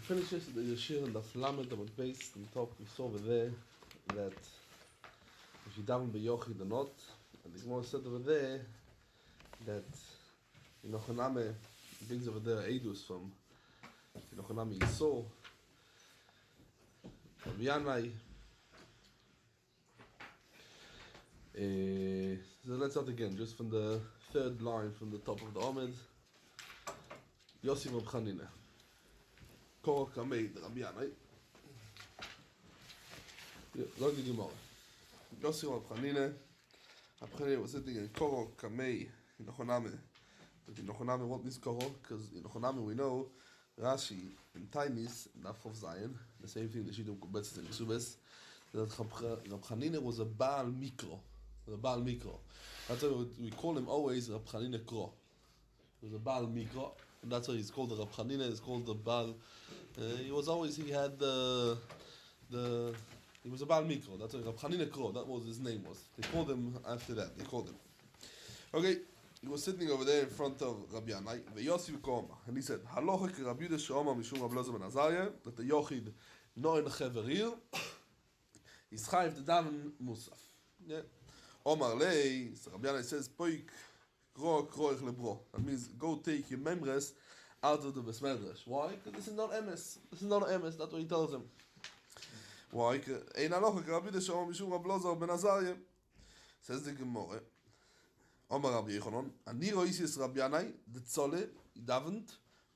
finishes the Yeshir and the Flamet of base on top. We saw over there that if you daven beyochid or not, and the Gemara said over there that Yochanan brings over there Eidus from Yochanan Yisrael, Rabbi Yanai. So let's start again, just from the third line from the top of the Amid. Yossi Rab Chanina. Korok Kamei, the Rabbi Yanai. Look at the Gemara. Yossi Rab Chanina. Rab Chanina was sitting in Korok Kamei in Yochanan. But in Yochanan, what is Korok? Because in Yochanan we know Rashi in Tainis, Daf of Zion, the same thing that she did Kubetzes and Ksubes, that Rab Chanina was a Baal Mikro. The Baal Mikro. That's why we call him always Rab Chanina Kro. He was a Baal Mikro, and that's why he's called the Rab Chanina. He's called the Baal. He was he had he was a Baal Mikro. That's why Rab Chanina Kro. That was his name was. They called him after that. They called him. Okay, he was sitting over there in front of Rabbi Yanai. VeYossi v'Koma, and he said, "Halocha ki Rabbi Yudah she'omar mishum Rabbi Elazar ben Azariah, that the Yochid no in the Cheveril is chayiv the daven musaf." Yeah. Omar lei, so Rabbi Yanai says, "Poik kroich lebro." That means go take your memres out of the besmedrash. Why? Because this is not emes. This is not emes. That's what he tells him. Why? Ein halocha ki Rabbi Yudah she'omar mishum Rabbi Elazar ben Azariah. Says the Gemara. Omar Rabbi Yechonon, Ani roisis Rabbi Yanai, the tzole, he davened,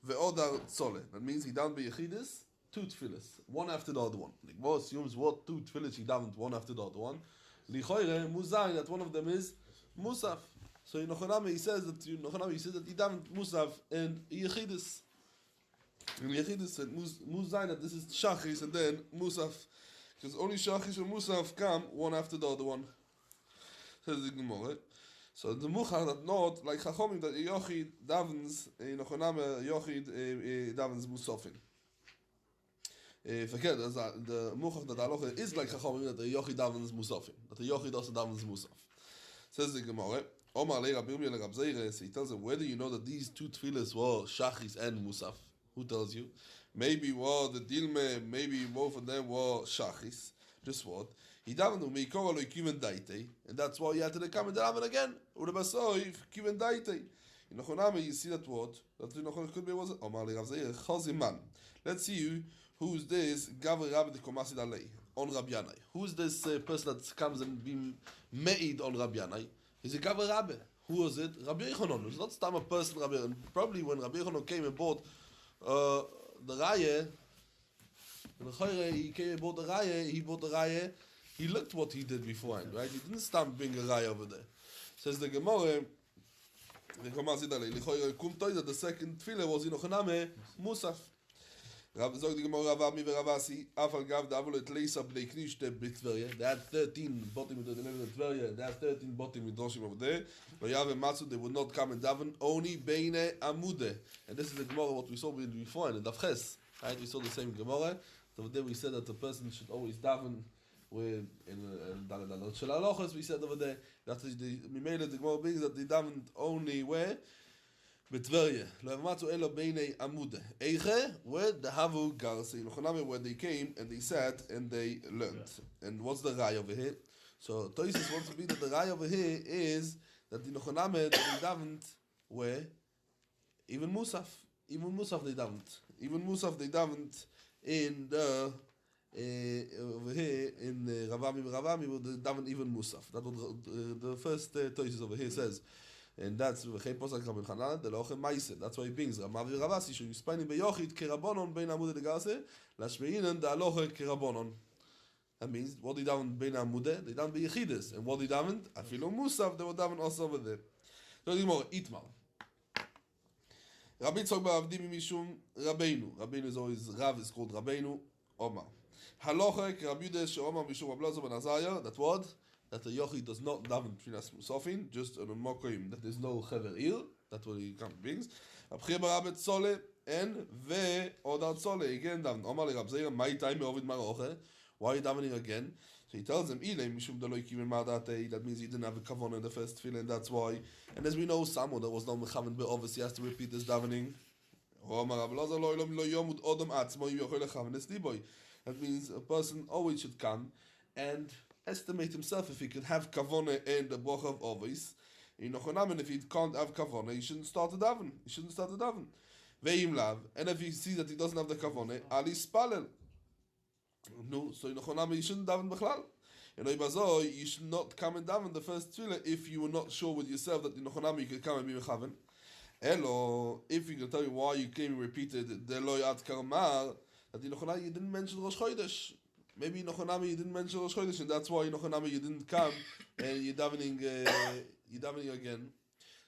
ve'odar tzole. That means he davened b'yechidus, two tefillas, one after the other one. The Gemara assumes what two tefillas he davened one after the other one. Lichoire muzayin, that one of them is musaf. So in Yochanan he says that he davened musaf in yechidus. In yechidus and muzayin that this is shachris and then musaf, because only shachris and musaf come one after the other one. Says the Gemara. So the muchar that not like Chachomim that Yochid davens in Yochanan Yochid davens musafin. Forget the muchar that Halacha is like Chachomim that the Yochid davens musafin. That the Yochid also davens musaf. Says the Gemara. Omar le Rabbi Yirmiyah le Rab Zeira. He tells him, where do you know that these two tefillas were shachis and musaf? Who tells you? Maybe the dilme. Maybe both of them were shachis. Just what? He davened me korah lo kiven daite, and that's why he had to come and daven again. Ulebasoif kiven daite. In Yochanan you see that what? That in Yochanan could be was Omar le Rav Zeir chaziman. Let's see who's this Gaver Rabbi de Komasid Alei on Rabbi Yanai. Who's this person that comes and be made on Rabbi Yanai? He's a Gaver Rabbi. Who was it? Rabbi Yechonon. It's not some a person Rabbi. And probably when Rabbi Yechonon came and bought the Raya. He came and bought the Raya, he looked what he did beforehand, right? He didn't stand bring a Raya over there. Says the Gemara, that the second tefillah was in Yochanan Musaf. Zog the Gemara Ravami v'Ravasi, Afal Gav Davol et Leisa b'nei Knish de b'Tveria. They had 13 bottom with the name of Tveria. They had 13 bottom with Doshim over there. Vayav and Matzu, they would not come and daven only beine amude. And this is the Gemara what we saw before in the Davches. Right? We saw the same Gemara. So there we said that the person should always daven with in Dalet Shel Halachos. We said over there that the Gemara brings that they davened only where B'Tveria. Lo Matzu elo beinei amude. Eiche where the Havu Garse in Yochanan where they came and they sat and they learned. And what's the Rai over here? So Tosis wants to be that the Rai over here is that in Yochanan they davened where even Musaf they davened. Even Musaf they davened in the over here in Ravami with the daven even Musaf. That's what the first Tosis over here says, and that's V'chei Posach Rabbi Chanan the Lochem Masechet. That's why he brings Ramav Ravasi should explain beyochid kerabonon bein amude legarse lashmeinen the aloche kerabonon. That means what they daven bein amude they daven beyechidus, and what they daven afilu Musaf they were daven also over there. So the Gemara Itmar. Rabbi Tzok ba'avdim mishum Rabbeinu. Rabbeinu is always Rav is called Rabbeinu. Omar. Halocha Rabbi Yudah she'omar mishum Rabbi Elazar ben Azariah. That what? That the Yochid does not daven tfilas musafin, just on a mokoim. That there's no chever il. That's what he brings. Abchir barabet tzole and ve'odar tzole again daven. Omar le Rab Zeir mai time me'ovid maroche. Why are you davening again? So he tells them, that means he didn't have a kavanah in the first tefillah, and that's why. And as we know, someone that was not mechavan, but obviously has to repeat this davening. That means a person always should come and estimate himself if he could have kavona in the bracha of ovis. If he can't have kavona, he shouldn't start the daven. He shouldn't start the daven. Ve'im lav, and if he sees that he doesn't have the kavona, ali spalel. No, so you shouldn't daven b'chlal. You should not come and daven the first tefillah if you were not sure with yourself that you could come and be mechaven. Hello, if you can tell me why you came and repeated the loy at karmar, that you didn't mention Rosh Chodesh. Maybe you didn't mention Rosh Chodesh, and that's why you didn't come and you're davening again.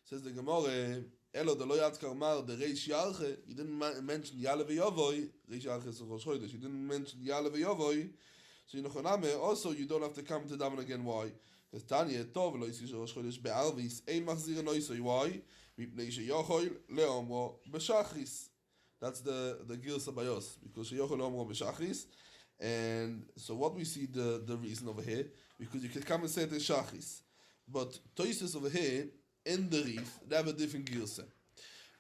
Says the Gemara, Elo the loy at karmar the reish yarche. You didn't mention Yale v'Yovoy. Reish yarche is Rosh Chodesh. You didn't mention Yale v'Yovoy. So also you don't have to come to daven again. Why? Because Tanya tov lo yisish Rosh Chodesh be'arvis ein machzir noisoi. Why? Mipnei sheyochol leomro b'shachris. That's the Gilsa Bayos, because sheyochol leomro b'shachris. And so what we see the reason over here, because you can come and say it in shachris, but Toises over here in the Rif they have a different Gilsa.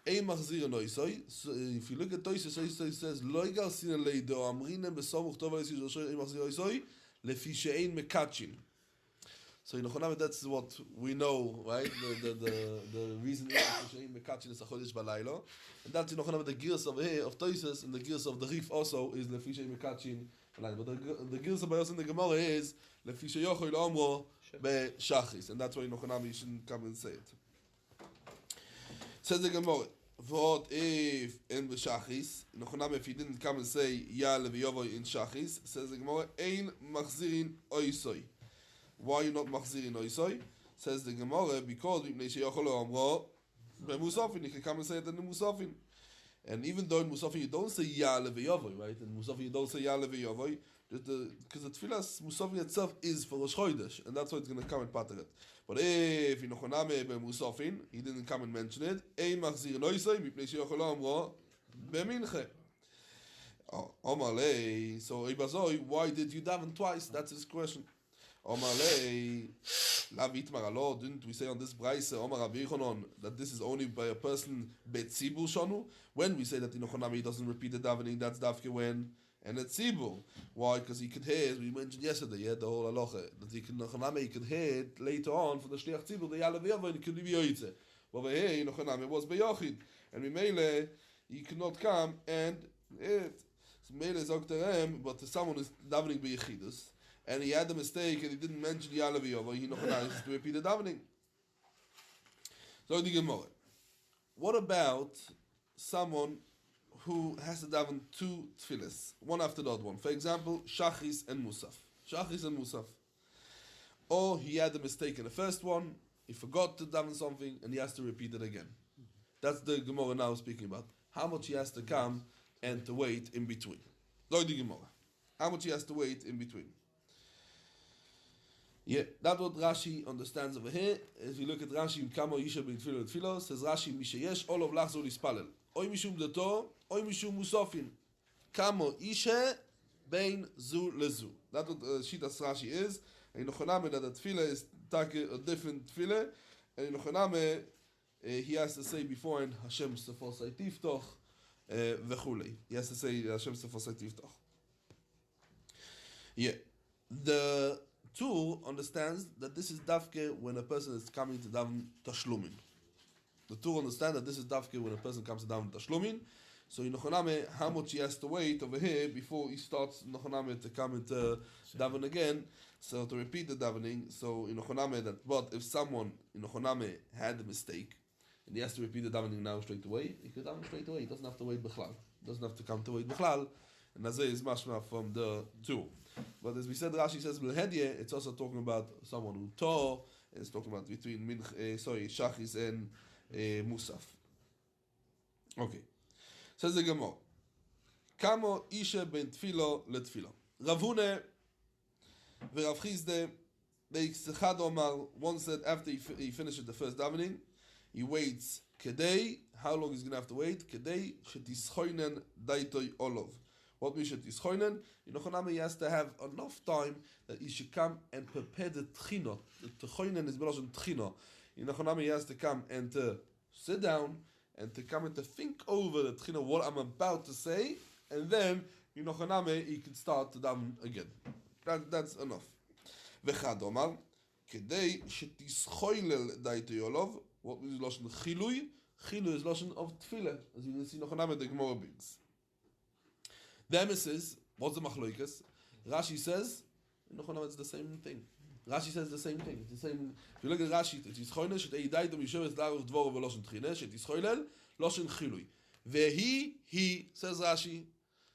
Ein machzir noisoi. So if you look at Toises, it says lo yigal sinen leido amrinen besomuch tov lo yisish Rosh Chodesh ein machzir noisoi lefi she'ein mekachin. So that's what we know, right? The reason is Mekachin is a Chodesh Balaylo, and that's the gears over here of Toises, and the gears of the Rif also is Lefisha Mekachin Balaylo. But the gears of Bayos in the Gemara is Lefisha Yochel Omro Be-Shachris, and that's why you shouldn't come and say it. Says the Gemara, what if in Be-Shachris, if he didn't come and say Ya Levi in Shachris, says the Gemara, Ein Machzirin Oisoi. Why are you not machzirin oisoi? Says the Gemara, because you can come and say it in the Musafin. And even though in Musafin you don't say Ya Levi right? In Musafin you don't say Ya Levi because the tefillah Musafin itself is for Rosh Chodesh, and that's why it's going to come and pater it. But if in Nochoname be Musafin, he didn't come and mention it, Ein machzirin oisoi, mipnei sheyochol omro beminche. Omar lei, so Ibazoi, why did you daven twice? That's his question. Omar lei, lavit maralo, didn't we say on this Braise, Omar Rabbi Yochanan, that this is only by a person betzibur shonu? When we say that Inochonami doesn't repeat the davening, that's dafke when and it's tzibur. Why? Because he could hear, as we mentioned yesterday, the whole halacha, that he could hear it later on for the shliach tzibur, the yalav yavo, and he could be yoyitze. Over here, Inochonami was beyochid, and Mimele, he could not come and it. So Mele zokterem, but someone is davening beyechidus. And he had a mistake and he didn't mention the Yalav Yova, he to repeat the davening. So the Gemara. What about someone who has to daven two tefillas, one after the other one? For example, Shachris and Musaf. Shachris and Musaf. Or he had a mistake in the first one, he forgot to daven something, and he has to repeat it again. That's the Gemara now speaking about. How much he has to come and to wait in between. Lo the Gemara. How much he has to wait in between. Yeah, that's what Rashi understands over here. If you look at Rashi, Kamo Yisha ben Tfilo et Tfilo, says Rashi, Mishayesh, all of Lachzor Lispalel. Oy Mishum Dato, Oy Mishum Musafin. Kamo Yisha ben Zu Lezu. That's what Shitas Rashi is. And in Ochoname, that the Tfila is a different Tfila. And in Ochoname, he has to say beforehand, Hashem Sefosai Tiftoch, Vechulei. He has to say, Hashem Sefosai Tiftoch. Yeah. The Tur understands that this is dafke when a person is coming to daven tashlumin. The Tur understands that this is dafke when a person comes to daven tashlumin. So in Nochoname, how much he has to wait over here before he starts Nochoname to come into daven again. So to repeat the davening. So in Nochoname that, but if someone in Nochoname had a mistake and he has to repeat the davening now straight away, he could daven straight away. He doesn't have to wait b'chlal. He doesn't have to come to wait b'chlal. And Nazeh is mashma from the Tur. But as we said, Rashi says B'lehedye, it's also talking about someone who tore, and it's talking about between Shachis and Musaf. Okay. Says the Gemara. Kamo Isha ben Tfilo letfilo. Ravune v'Rav Chizde, they Echad Omar, one said after he finishes the first davening, he waits Kedei, how long he's going to have to wait? Kedei shetischoinen daitoi olov. What we should ischoinen, he has to have enough time that he should come and prepare the tchino. The tchoinen is beloshen tchino. He has to come and to sit down and to come and to think over the tchina what I'm about to say, and then you can start to daven again. That's enough. V'chad omar, kedei shetischoilel daitei olov. What is lashon chilui? Chilui is lashon of tefillah, as you can see the Gemara brings. The emesis, what's the machloikas? Rashi says, it's the same thing. Rashi says the same thing. It's the same. If you look at Rashi, it's Yischoilel, she'eidai dom yishev es laruch dvoro v'loshen tchine, she'tischoilel, loshen chilui. He, says Rashi.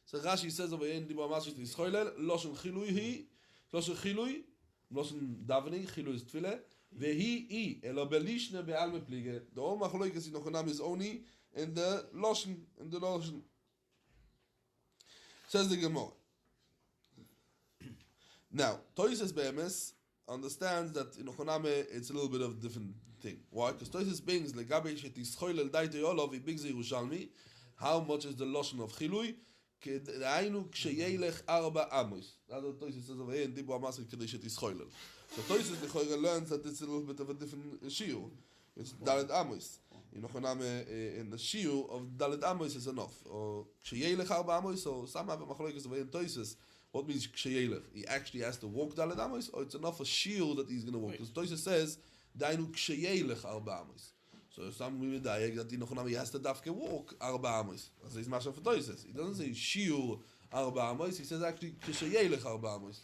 So Rashi says over here in Dibur Masechet, Yischoilel, loshen chilui, loshen chilui, loshen davening, chilui is tefillah, vehi, elo belishne be'alme plige. The whole machloikas in Ochanam is only in the loshen. Says the Gemara. Now, Toises Be'emes understands that in Ochoname it's a little bit of a different thing. Why? Because Toises brings legabe shetischoilel daitei olov, he brings the Yerushalmi. How much is the lotion of chilui? Kedainu ksheyelech arba amos. That's what Toises says over here in Dibur Masechet kedei shetischoilel. So Toises lechoire learns that it's a little bit of a different shiur. It's Dalet Amos. In Ochoname, in the shiur of Dalet Amos is enough. Or ksheyelech arba amos. So some have a machlokas over here in Toises. What means ksheyelech? He actually has to walk Dalet Amos, or it's enough a shiur that he's going to walk? Because Toises says, dainu ksheyelech arba amos. So some we medayek that in Ochonam he has to dafke walk arba amos. That's his mashal for Toises. He doesn't say shiur arba amos. He says actually ksheyelech arba amos.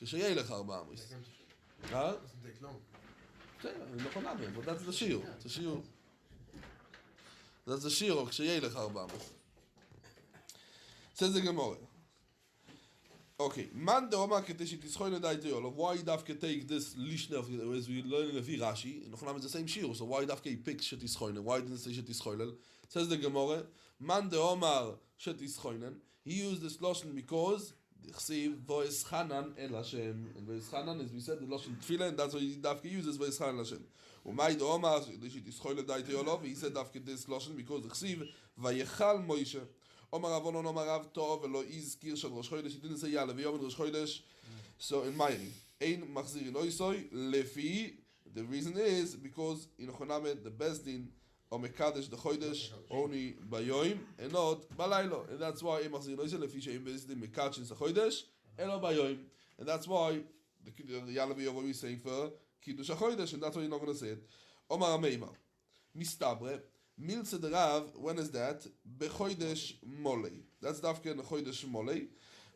Ksheyelech arba amos. Huh? Doesn't take long. In Ochonam, but that's the shiur. It's a shiur. That's the shiur of ksheyelech arba amos. Says the Gemara. Okay, man the Omar Keteshi Tischoile Daitei Olov. Why Dafke take this lishne of as we learn in the Rashi? In Ochonam is the same shiur. So why Dafke he picks Shetischoile? Why didn't say Shetischoile? Says the Gemara, man the Omar Shetischoile. He used this lashon because the chsiv vo'eschanan el Hashem, and vo'eschanan, as we said, the lashon tefillah, and that's why Dafke uses vo'eschanan Hashem. Umay the Omar Shetischoile Daitei Olov. He said Dafke this lashon because the chsiv vayechal Moshe. Omar Avonon Omar Rav Tov Velo Izkir Shal Rosh Chodesh. He didn't say Ya'aleh v'yom Rosh Chodesh. So in Mayri, Ein Machzir Noisoi Lefi. The reason is because in Ochoname the Bezdin or Mekadesh the Chodesh only Bayoim and not Balaylo, and that's why Ein Machzir Noisoi Lefi Shein Bezdin Mekadesh the Chodesh and not Bayoim, and that's why the Ya'aleh v'yom is saying for Kiddush HaChodesh, and that's why you're not going to say it. Omar Ameima Mistabre. Milse the Rav, when is that? Bechoidesh Molei. That's Dafke in the Chodesh Molei.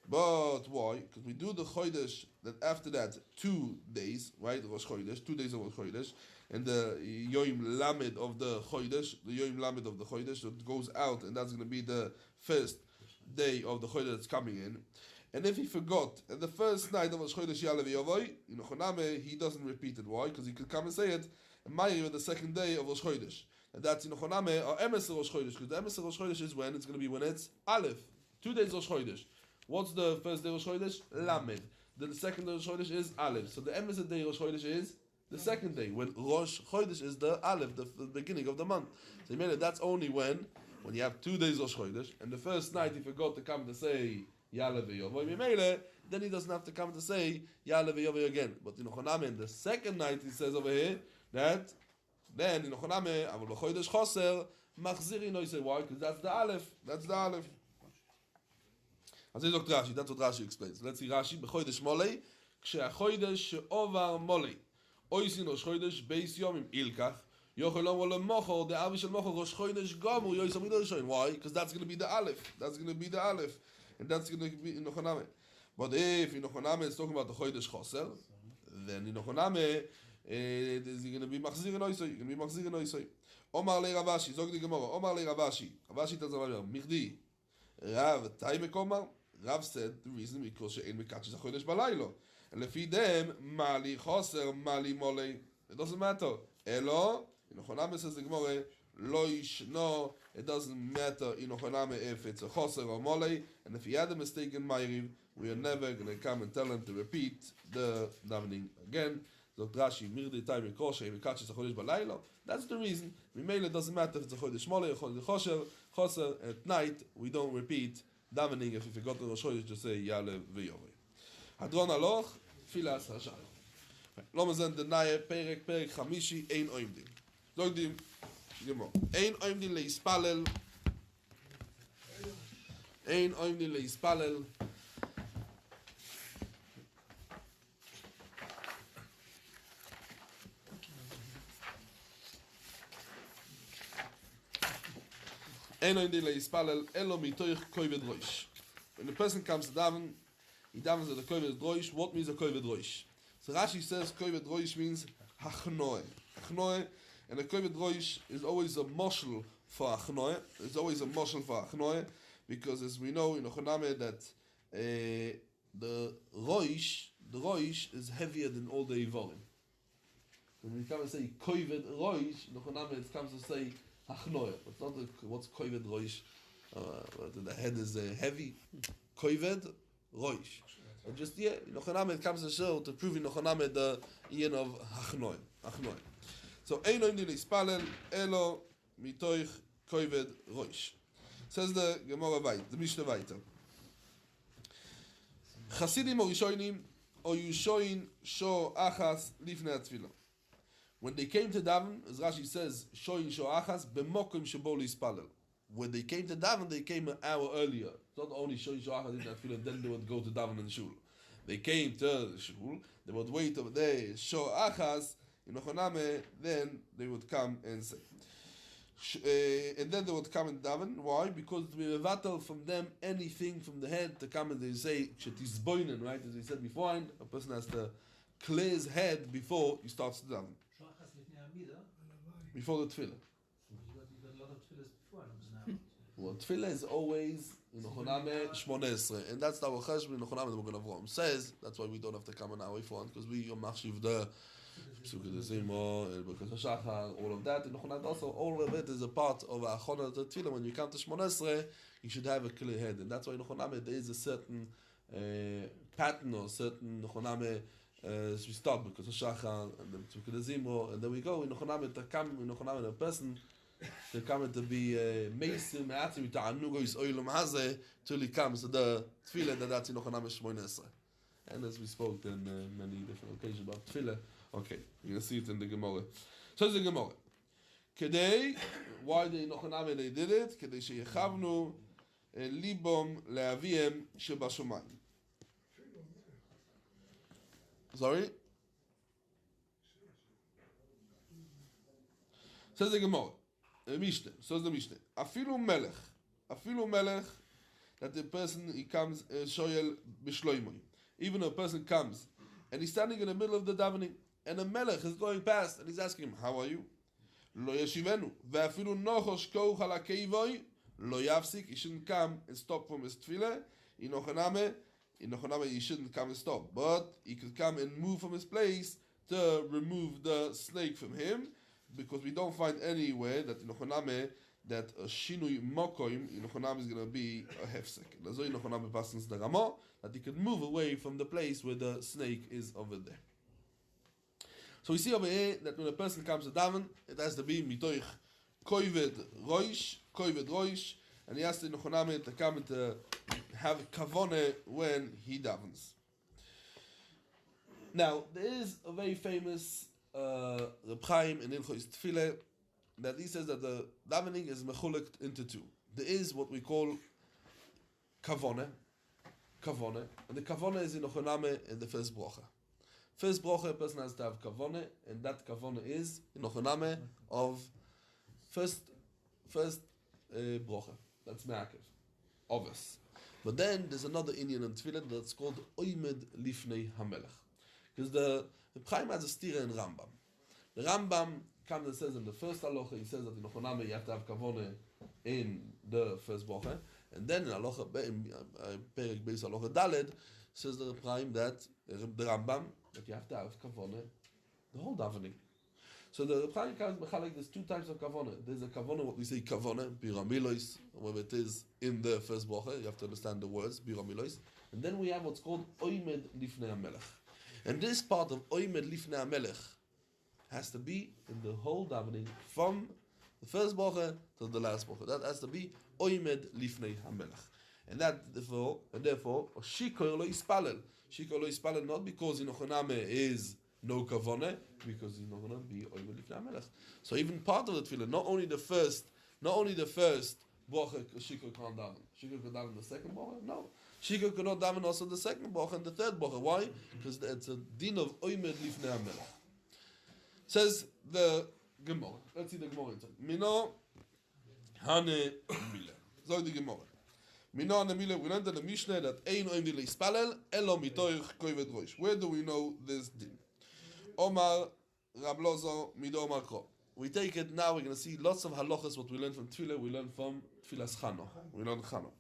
But why? Because we do the Chodesh, that after that, 2 days, right? Rosh Chodesh, 2 days of Rosh Chodesh, and the Yoim Lamed of the Chodesh, so it goes out, and that's going to be the first day of the Chodesh that's coming in. And if he forgot, and the first night of Rosh Chodesh Ya'aleh v'yovoi, in Ochoname, he doesn't repeat it. Why? Because he could come and say it, and Ma'ir the second day of Rosh Chodesh. And that's in Ochoname or Emes Rosh Chodesh, because the Emes Rosh Chodesh is when? It's going to be when it's Aleph. 2 days Rosh Chodesh. What's the first day Rosh Chodesh? Lamed. The second day Rosh Chodesh is Aleph. So the Emes day Rosh Chodesh is the second day, when Rosh Chodesh is the Aleph, the beginning of the month. So you mean that's only when you have 2 days Rosh Chodesh, and the first night he forgot to come to say Ya'aleh v'yovoi, then he doesn't have to come to say Ya'aleh v'yovoi again. But in Ochoname, the second night he says over here that then in Ochoname, Avol b'chodesh choser, machziri noisei. Why? Because that's the Aleph. That's the Aleph. As he looked Rashi, that's what Rashi explains. Let's see Rashi. B'chodesh molei, kshe'achodesh she'ovar molei. Oisin rosh chodesh beis yomim ilkach. Yochel omar lemochor, the avi shel mochor rosh chodesh gomur yoisam midoshoin. Why? Because that's going to be the Aleph. That's going to be the Aleph. And that's going to be in Ochoname. But if in Ochoname it's talking about the chodesh choser, then in Ochoname, is he going to be machzir noisoi? You're going to be machzir noisoi. Omar le Ravashi, zog di Gemara. Omar le Ravashi. Ravashi tells about Michdi. Rav Taimek Omar. Rav said the reason because she'ein mekatches hachodesh balaylo. And lefi dem mali choser mali molei. It doesn't matter. Elo in Ochoname says the Gemara lo yishno. It doesn't matter in Ochoname if it's a choser or molei. And if he had a mistake in Ma'ariv, we are never going to come and tell him to repeat the davening again. That's the reason. It doesn't matter if it's a chodesh molei or chodesh choser. At night we don't repeat davening if you forgot the Rosh Chodesh to say Ya'aleh v'yovoi. Hadron aloch filas hashal. Lo mazen denaye perek chamishi ein oimdim. Zog di Gemara. Ein oimdin leispalel. Ein oimdin leispalel. Ein oimdin leispalel. Elo mitoich koived roish. When the person comes to daven, he davens at the koived roish. What means a koived roish? So Rashi says koived roish means hachnoe. Hachnoe, and a koived roish is always a moshel for hachnoe. It's always a moshel for hachnoe, because as we know in Ochoname that the roish is heavier than all the ivorim. When we come and say koived roish, in Ochoname it comes to say hachnoe. It's not what's koived roish. The head is heavy. Koived roish. And just in Ochoname it comes to show to prove in Ochoname the yin of hachnoe. So ein oimdin leispalel elo mitoich koived roish. Says the Gemara weiter, the Mishnah weiter. Chasidim or Rishonim or Yushoin sho achas lifnei atfilah. When they came to daven, as Rashi says, shoin sho achas b'mokim shebo leispalel. When they came to daven, they came an hour earlier. It's not only shoin sho achas lifnei atfilah, then they would go to daven in the shul. They came to the shul, they would wait over there, sho achas, in Ochoname, then they would come and say. And then they would come and daven. Why? Because we mevatel from them anything from the head to come and they say shetisboinen, right? As we said beforehand, a person has to clear his head before he starts to daven. Before the tefillah. Well, tefillah is always in Ochoname Shmoneh, and that's our cheshbon in Ochoname that we're going to Avram says. That's why we don't have to come an hour beforehand, because we machshiv the all of that. And also, all of it is a part of a chona to tefillah. When you come to Shmoneh, you should have a clear head, and that's why in Ochoname there is a certain pattern or certain Ochoname. As we start because of Shachar and then to the Zimro, and then we go in Ochoname to come in Ochoname a person to come to be Meisim Me'atzim Ta'anugo Yis Oilum Hazeh till he comes to the Tefillah that's in Ochoname Shmoneh. And as we spoke in many different occasions about Tefillah, okay, you're going to see it in the Gemara. So the Gemara. Kedei, why they in Ochoname they did it? Kedei sheyechavnu libom le'aviem shebashomayim. Sorry? Says the Gemara. Mishnah. Says the Mishnah. Afilu melech, that the person, he comes, shoyel b'shloimoy. Even a person comes, and he's standing in the middle of the davening, and a melech is going past, and he's asking him, how are you? Lo yeshivenu. Ve'afilu nochosh koch ala keivoy, lo yafsik. He shouldn't come and stop from his tefillah. In Ochoname, he shouldn't come and stop, but he could come and move from his place to remove the snake from him, because we don't find anywhere that in Ochoname that a shinui mokoim in Ochoname is going to be a hefsek. That's why in Ochoname passes the Ramah that he could move away from the place where the snake is over there. So we see over here that when a person comes to daven, it has to be mitoich koived roish, and he has to in Ochoname to come and to have kavone when he davens. Now there is a very famous Reb Chaim in Ilchos Tefillah that he says that the davening is mechulek into two. There is what we call kavone, and the kavone is in Ochoname in the first bracha. First bracha, a person has to have kavone, and that kavone is in Ochoname of first bracha. That's me'akev, obvious. But then there's another Indian in Tefillah that's called Oimed Lifnei HaMelech. Because the Chaim has a stira in Rambam. The Rambam comes and says in the first halacha, he says that in Ochoname you have to have kavone in the first bracha. And then in halacha, in Perek Beis halacha Daled, says the Chaim that, the Rambam, that you have to have kavone the whole davening. So the Reb Chaim comes mechalek. There's two types of kavone. There's a kavone, what we say kavone, biramilois, whether it is in the first bracha. You have to understand the words biramilois. And then we have what's called oimed lifnei hamelech. And this part of oimed lifnei hamelech has to be in the whole davening from the first bracha to the last bracha. That has to be oimed lifnei hamelech. And that therefore shikor lo yispalel. Shikor lo yispalel not because in Ochoname is no kavanah, because he's not going to be oimed lifnei hamelech. So even part of the tefillah, not only the first bracha, shikra can't daven. Shikra can daven the second bracha? No. Shikra cannot daven also the second bracha and the third bracha. Why? Because it's a din of oimed lifnei hamelech. Says the Gemara. Let's see the Gemara inside. Mino hane mile. Zog the Gemara. Mino hane mile. We learned in the Mishnah that ein oimdi leispalel elo mitoich kovet roish. Where do we know this din? Omar Rab Lozo mido Omar Kro. We take it now. We're going to see lots of halachas. What we learn from Tefillah, we learn from Tefillas Chano. We learn Chano.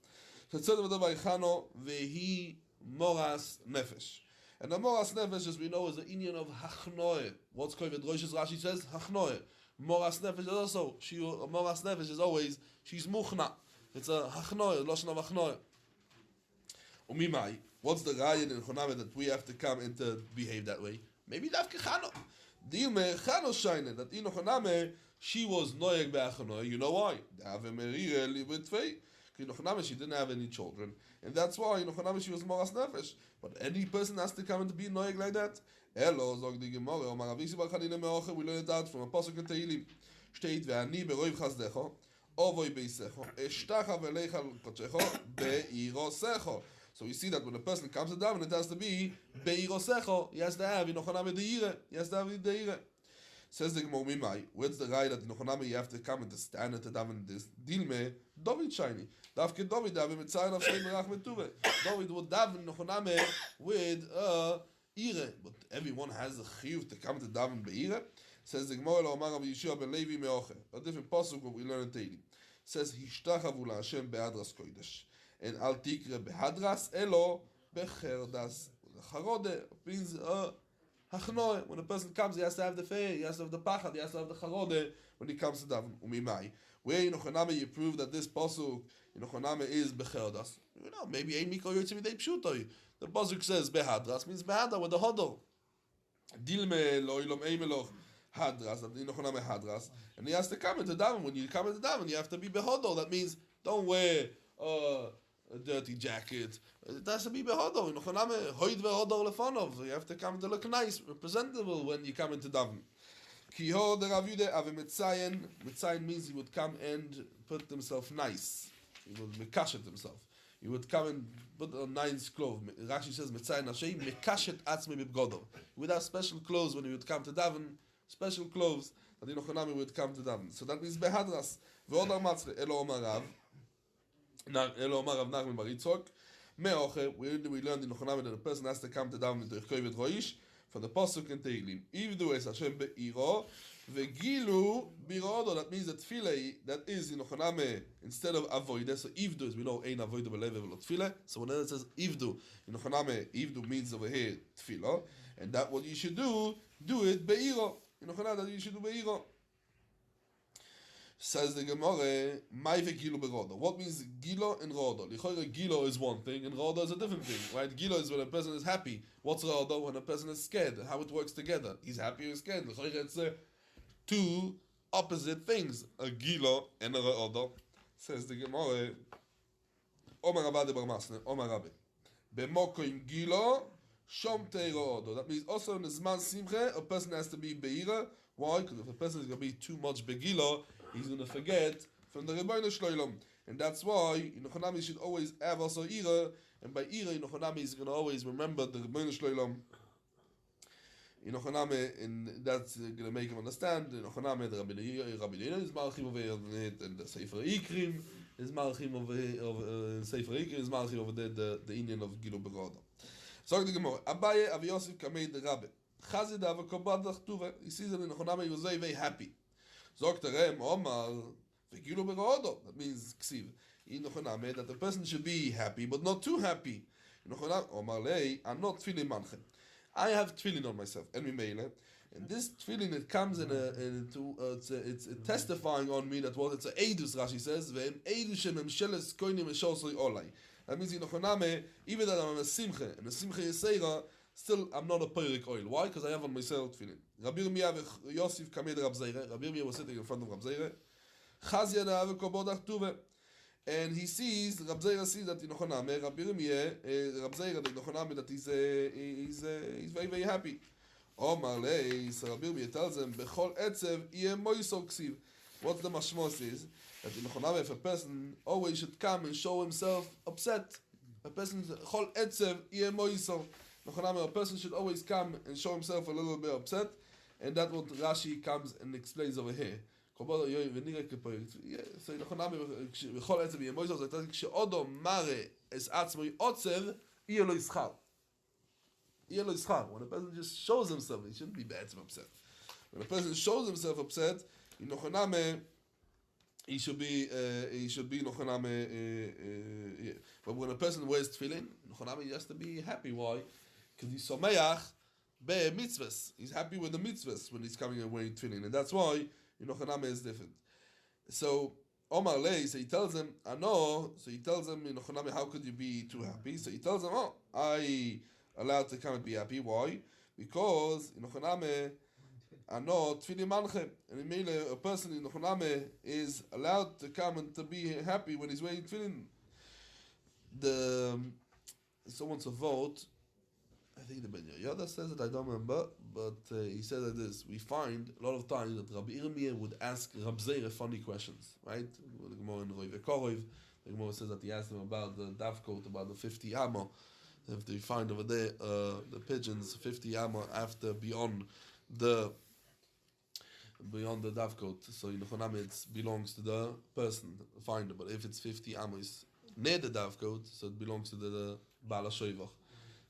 So it says by Chano vehi moras nefesh. And the moras nefesh, as we know, is the inyan of hachnoe. What's kovet roish? Rashi says hachnoe. Moras nefesh is also moras nefesh is always she's muchna. It's a hachnoe, loshon of hachnoe. Umimai. What's the raya in Choname that we have to come and to behave that way? Maybe dafke Chano. Dilme Chano shine that in Choname she was noyeg be'achnoe. You know why? She didn't have any children, and that's why in Choname she was moras nefesh. But any person has to come and to be noyeg like that. Elo zog di Gemara, Omar Avisi bar Chanina me'ocher. We learn it out from a pasuk in Tehillim. Steht ve'ani beroiv chazdecho, ovoi beisecho, eshtacha ve'leicha l'kochecho be'irosecho. So we see that when a person comes to daven, it has to be be'irosecho. He has to have in Choname deire. He has to have in deire. Says the Gemara, Mimai, where's the guy that in Choname you have to come and to stand and to daven this? Dilme, David shiny. Davke David daven mit Zayin of Shem Berach Metuve. David would daven in Choname with ire, but everyone has a chiyuv to come to daven be'ire. Says the Gemara, Omar Rabbi Yeshua ben Levi me'ocher. A different pasuk what we learn in Tehillim. Says Hishtachavu la'Hashem be'adras kodesh. And al tikre behadras elo becherdas. Charode means hachnoe. When a person comes, he has to have the faith, he has to have the pachad, he has to have the charode when he comes to daven. Umimai. Where in Choname you prove that this pasuk in Choname is becherdas. You know, maybe ein mikol yotzim midei pshutoi. The pasuk says behadras means behadra with the hodor. Dilme lo ilom eimeloch hadras. In Choname hadras, and he has to come into daven. When you come into daven, you have to be behodor. That means don't wear a dirty jacket. It has to be behodor. In Choname hoid vehodor lefonov. You have to come to look nice, presentable when you come into daven. Kiho de Rav Yude ave metzayin. Metzayin means he would come and put himself nice. He would mekashet himself. He would come and put a nice clothes. Rashi says metzayin Hashem mekashet atzmi bibgodo. He would have special clothes when he would come to daven. Special clothes that in Choname would come to daven. So that means behadras. Ve'odar matzle elo omar Rav. Elo omar Rav Nachman bar Yitzchok. Me'oche. We learned in Choname that a person has to come to daven with kovet roish. From the pasuk in Tehillim, Ivdu es Hashem be'iro, vegilu birodo. That means that tefillah that is in Choname instead of avodah. So Ivdu is, we know ein avodah belev v'lo tefillah. So when it says Ivdu in Choname, Ivdu means over here tefillah, and that what you should do it be'iro. In Choname that you should do be'iro. Says the Gemara, Mai vegilu berodo. What means gilo and rodo? Lichore gilo is one thing, and rodo is a different thing, right? Gilo is when a person is happy. What's rodo? When a person is scared. How it works together. He's happy or scared. Lichore it's two opposite things. A gilo and a rodo. Says the Gemara, Omar Rabbi bar Masne, Omar Rabbi. Bemokoim gilo, shomtei rodo. That means also in the zman simche, a person has to be beira. Why? Because if a person is going to be too much begilo, he's going to forget from the Rebbeinu Shloilom. And that's why in Chonami should always have also ira, and by ira in Chonami he's going to always remember the Rebbeinu Shloilom. In Chonami, and that's going to make him understand. In Chonami the Rabbi Leina is malchim over it, and the Sefer Ikrim is malchim over Sefer Ikrim is malchim over the Indian of Gilu Beroda. So the Gemara, Abaye Av Yosef Kamei the Rabbi. Chazid Av Kobad Tuve. He sees that in Chonami he was very, very happy. Zogt Omar vegilu berodo. That means ksiv in Choname that the person should be happy but not too happy. In Choname Omar lei, I'm not tefillin manchem. I have tefillin on myself and mimele, and this tefillin it comes it's testifying on me that what it's a eidus. Rashi says ve'em eidus shem sheles koinim eshosoi olai. That means in Choname even that I'm a simcha and a simcha yesera, still, I'm not a pyrik oil. Why? Because I have on myself tefillin. Rabbi Yirmiyah Yosef Kamed Rab Zeire. Rabbi Yirmiyah was sitting in front of Rab Zeire. Chazia Na'ave Kobodach Tuve. And he sees, Rab Zeire sees that in Choname, Rabbi Yirmiyah, Rab Zeire, in Choname, that he's very, very happy. Omar lei, so Rabbi Yirmiyah tells him, Bechol etzev yeh moisor ksiv. What the mashmos is, that in Nechoname, if a person always should come and show himself upset, a person, Chol etzev yeh moisor. Nechoname, a person should always come and show himself a little bit upset, and that's what Rashi comes and explains over here. So Nechoname, Bechol etzev yeh moisor, that כשאודו מראה es עצמו עוצב, יהיה לו ישכר. When a person just shows himself, he shouldn't be bad upset. When a person shows himself upset, in Nochaname, he should be Nochaname. But when a person wears tefillin, Nochaname, he has to be happy. Why? Because he's someach be mitzvahs. He's happy with the mitzvahs when he's coming and wearing tefillin, and that's why in Nochaname is different. So Omar Lei, so he tells him, I know. So he tells him in Nochaname, how could you be too happy? So he tells him, oh, I allowed to come and be happy. Why? Because in Nochaname, I know tefillin manche, and in Mele, a person in Nochaname is allowed to come and to be happy when he's wearing tefillin. Someone's a vote. I think the Ben Yoda says it. I don't remember, but he said that this. We find a lot of times that Rabbi Yirmiyah would ask Rab Zeira funny questions, right? The Gemara in Roiv Korov, the Gemara says that he asked him about the davkot, about the 50 amah. If they find over there the pigeons 50 amah after beyond the davkot, so in Nechoname it belongs to the person, the finder. But if it's 50 amos near the davkot, so it belongs to the Baal HaShoivach.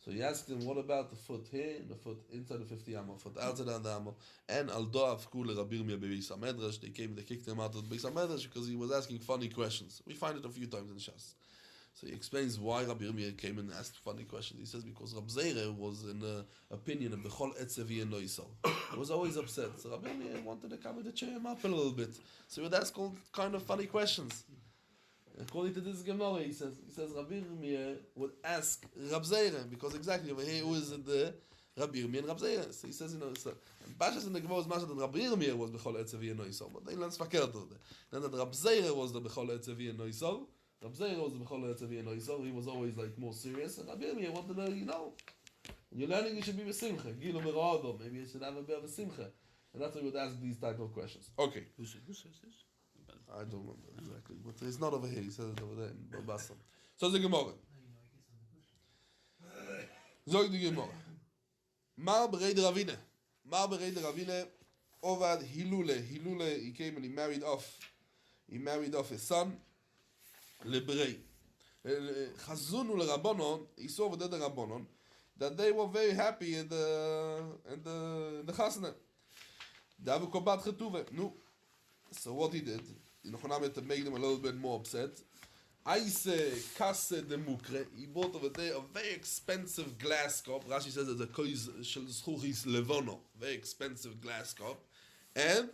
So he asked him, what about the foot here, and the foot inside the 50 amo, foot outside the amo, and al do'af kule Rabbi Yirmiyah bebeis hamedrash. They kicked him out of the beis hamedrash because he was asking funny questions. We find it a few times in Shas. So he explains why Rabbi Yirmiyah came and asked funny questions. He says because Rab Zeira was in the opinion of Bechol etzev yeh noisor. He was always upset. So Rabbi Yirmiyah wanted to come and cheer him up a little bit. So he would ask all kind of funny questions. According to this Gemara, he says Rabbi Yirmiyah would ask Rab Zeira, because exactly over here who is the Rabbi Yirmiyah and Rab Zeira. So he says, so Bashas in the Gemara is Masechet that Rabbi Yirmiyah was Bechol etzev yeh noisor, but they learn verkehrt over there. Then that Rab Zeira was the Bechol etzev yeh noisor. Rab Zeira was the Bechol etzev yeh noisor. He was always like more serious, and Rabbi Yirmiyah wanted to, when you're learning, you should be besimcha. Gilu merado. Maybe you should have a bit of a simcha, and that's why we would ask these type of questions. Okay. Who says this? I don't remember exactly, but it's not over here. He says it over there in Babasa. So the Gemara. Zog the Gemara. Mar bereid Ravine. Ovad Hilule. He came and he married off his son. Lebrei. Chazunu leRabbanon. He saw over there the Rabbanon that they were very happy in the Chasna. Davu kobat chetuve. No. So what he did, to make them a little bit more upset, Aise Kasse de Mukre, he bought over there a very expensive glass cup. Rashi says it's a koiz shel zchuchis levono, very expensive glass cup, and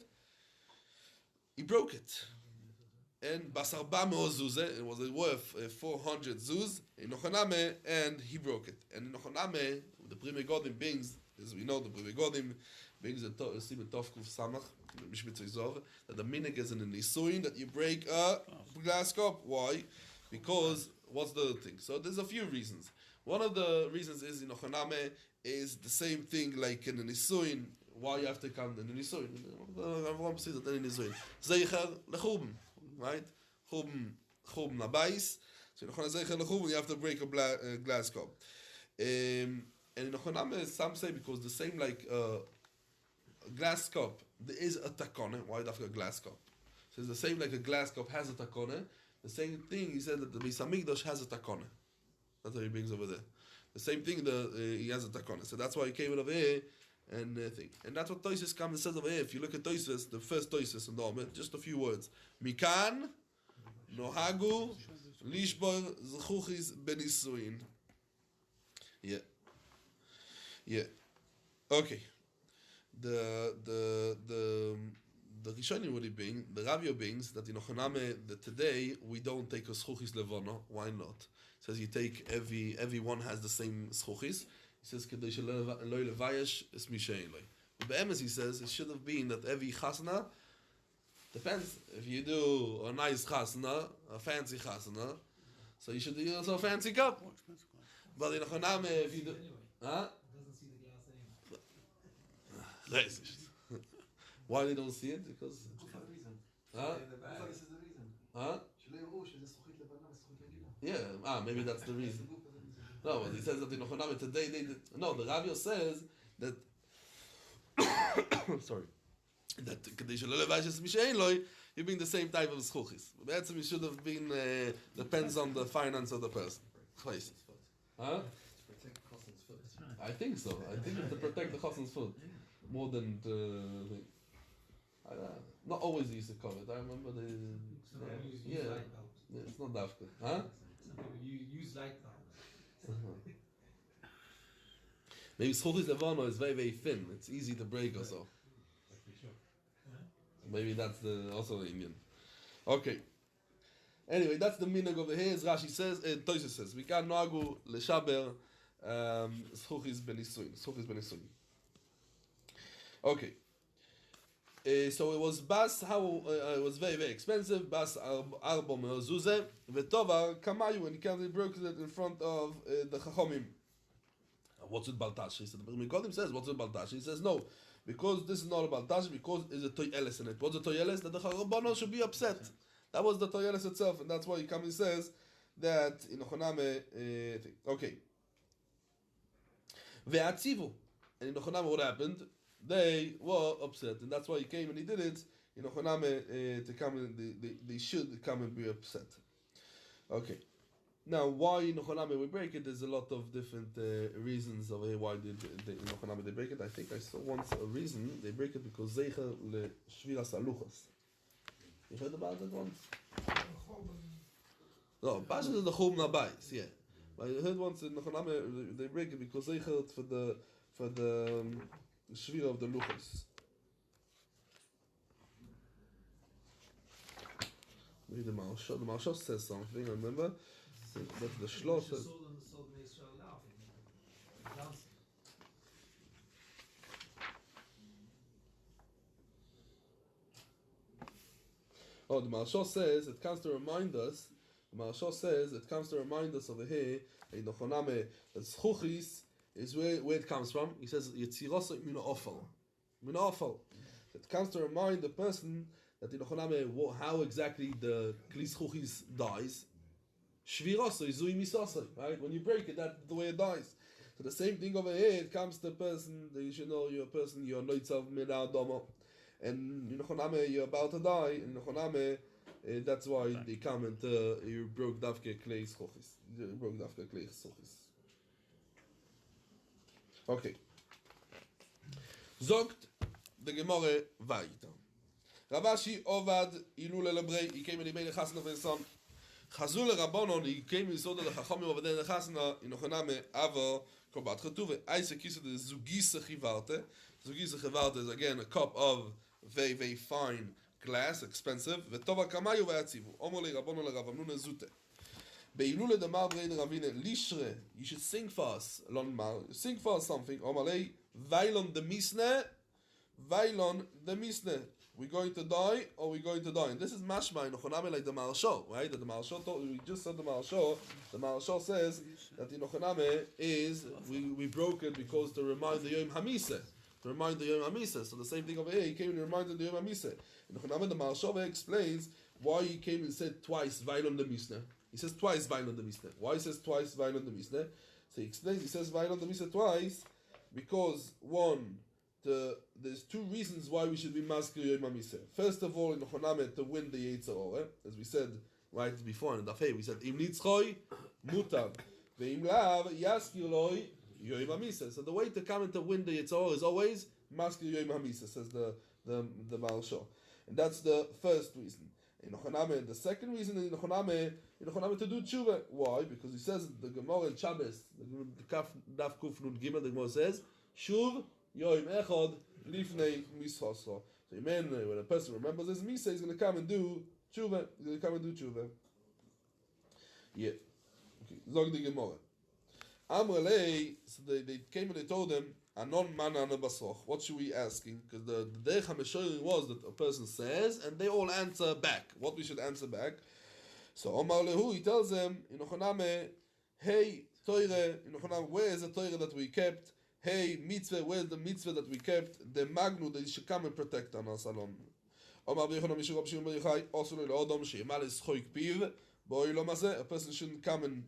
he broke it. And basarba me'ozuz, it was worth 400 zuz in Nochaname, and he broke it. And in Nochaname, the Pri Megadim brings, as we know, the Pri Megadim brings a Siman Tovkuf Samach, that the minig is in the nisuin that you break a glass cup. Why? Because what's the other thing? So there's a few reasons. One of the reasons is in Ochaname is the same thing like in the nisuin. Why you have to come in the nisuin? Everyone says that in the nisuin. Zeicher lechubim, right? Chubim nabais. So in Ochaname zeicher lechubim, you have to break a glass cup. And in Ochaname, some say because the same like glass cup, there is a takone. Why do you have a glass cup? So it's the same like a glass cup has a takone. The same thing he said that the Beis Hamikdash has a takone. That's what he brings over there. The same thing he has a takone. So that's why he came over here and think. And that's what Toysis comes and says over here. If you look at Toysis, the first Toysis in the Omer, just a few words. Mikan nohagu lishbor zchuchis benisuin. Yeah. Okay. The Rishonim would bring, the Ravio brings that in Ochaname that today we don't take a schuchis levono. Why not? He says you take everyone has the same schuchis. He says kedei shelo levayesh es mishein loy. But be'emes he says it should have been that every chasna depends if you do a nice chasna, a fancy chasna, so you should do also a fancy cup. But in Ochaname if you do, huh? Why they don't see it? Because... Huh? Huh? Yeah, maybe that's the reason. No, but he says that in Ochoname today, no, the Rabbi says that, sorry, that Kadei Shelo Levaishes Mishein Loi, you bring the same type of Schuchis. Be'etzem, it should have been, depends on the finance of the person. Huh? I think so. I think it's to protect the chassan's food more than not always used to cover it. I remember it's not dafka. Huh? Some people use light bulbs. Maybe Schuchis Levano is very, very thin. It's easy to break or so. Maybe that's also the Indian. Okay. Anyway, that's the minhag over here. As Rashi says, Toysa says, we can nagu leshaber Schuchis benisuin. Okay. So it was bas. It was very, very expensive. Bas arbo meozuze v'tovar kamayu, and he can't broke it in front of the chachomim. What's with Baltash? He said, the Mikodim says, what's with Baltash? He says, no, because this is not a Baltash, because there's a Toyeles in it. What's a Toyeles? That the Charabono should be upset. That was the Toyeles itself, and that's why he comes and says that in Ochoname, okay. Ve'atzivu. And in Ochoname, what happened? They were upset, and that's why he came and he did it. In Ochoname, to come and they should come and be upset. Okay. Now, why in Ochoname we break it? There's a lot of different reasons of why in Ochoname they break it. I think I saw once a reason they break it because Zeicher le Shviras Aluchas. You heard about that once? No, Pasha is the Chum Nabais, yeah. But I heard once in Ochoname they break it because Zeicher for the Shvira of the Luchas. Maybe the Marsha says something, remember? That's the Shlosh. Oh, the Marsha says it comes to remind us. The Marsha says it comes to remind us over here in the Choname that Schuchis is where it comes from. He says Yetzirosa Mina Ofal. It comes to remind the person that in the Choname how exactly the Kli Schuchis dies. Shvirasa is zui misasa, right? When you break it, that's the way it dies. So the same thing over here, it comes to the person that you should know you're a person, you're noitzav mina domo. And in Choname, you're about to die. In Choname, that's why they come and you broke davke klei schuchis. You broke davke klei schuchis. Okay. Zogt the Gemara weiter. Ravashi Ovad Ilul Elebrei, he came and he made a chasna for his son. Chazul Rabbanon, he came and saw the Chachamim over there in the Chasna, in Ochoname, Avo, Kobat Chetuve, Isaac Kisa, the Zugisa Chivarte. Zugisa Chivarte is again a cup of very, very fine glass, expensive. Vetova Kamayu Ve'atzivu. Omole Rabbanon Ravamnune Zute. Beilule de Mar Brein Ravine, Lishre, you should sing for us, Lon Mar, sing for us something. Omale, Vailon de Misne, Vailon de Misne. We're going to die, or we're going to die. And this is mashma in Ochoname like the Maharsha, right? That the Maharsha we just said the Maharsha. The Maharsha says that in Ochoname is we broke it because to remind the Yom Hamise, to remind the Yom Hamise. So the same thing over here. He came and reminded the Yom Hamise. In Ochoname, the Maharsha explains why he came and said twice Vailon de Misne. He says twice Vailon de Misne. Why he says twice Vailon de Misne? So he explains. He says Vailon de Misne twice because one. There's two reasons why we should be maskir Yom HaMiseh. First of all, in Ochoname, to win the Yetzer Hara, as we said right before in the Dafei, we said Im Nitzchoi Mutav, Ve'im Lav Yaskir Loi Yom HaMiseh. So the way to come and to win the Yetzer Hara is always maskir Yom HaMiseh, says the Maharsha, and that's the first reason. In Ochoname, the second reason in Ochoname to do tshuva. Why? Because he says the Gemara in Shabbos, the Daf Kuf Nun Gimel, the Gemara says Shuv Yoim Echad Lifnei Mishasra. So when a person remembers his Misa, he's going to come and do tshuva. He's going to come and do tshuva. Yeah. Okay. Zog the Gemara. Amrelei, so they came and they told him, Anon mana basroch. What should we ask him? Because the Derech HaMeshorim was that a person says, and they all answer back. What we should answer back. So Omar Lehu, he tells them, in Ochoname, hey, Toire, in Ochoname, where is the Toire that we kept? Hey, mitzvah, where's the mitzvah that we kept? The magnu, that he should come and protect us alone. Omar B'Yochanan Mishur Rab Shimon Bar Yochai, also Le'odom she'emal eschoik piv, bo'olam hazeh, a person shouldn't come and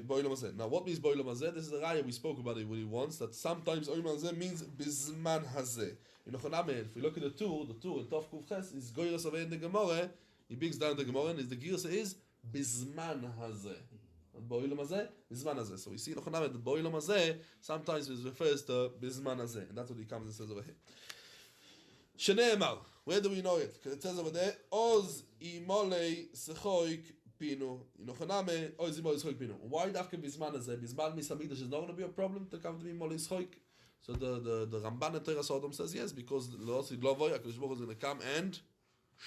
bo'olam hazeh. Now, what means bo'olam hazeh? This is a raya we spoke about it once, that sometimes o'olam hazeh means bizman hazeh. In Ochoname, if we look at the tour in Tov Kuf Ches, is goyres over in the Gemara, he brings down the Gemara, and the girsa is bizman hazeh. Bo'olam hazeh, bizman hazeh. So we see in Ochoname that bo'olam hazeh sometimes it refers to bizman hazeh, and that's what he comes and says over here. Shene'emar, where do we know it? Because it says over there, Oz imolei sechoik pinu. In Ochoname, Oz imolei sechoik pinu. Why dafke bizman hazeh? Bizman misamidash is not going to be a problem to come to be imolei sechoik. So the Ramban and Teras Sodom says yes, because Losi Glovoy, HaKadosh Baruch Hu is going to come and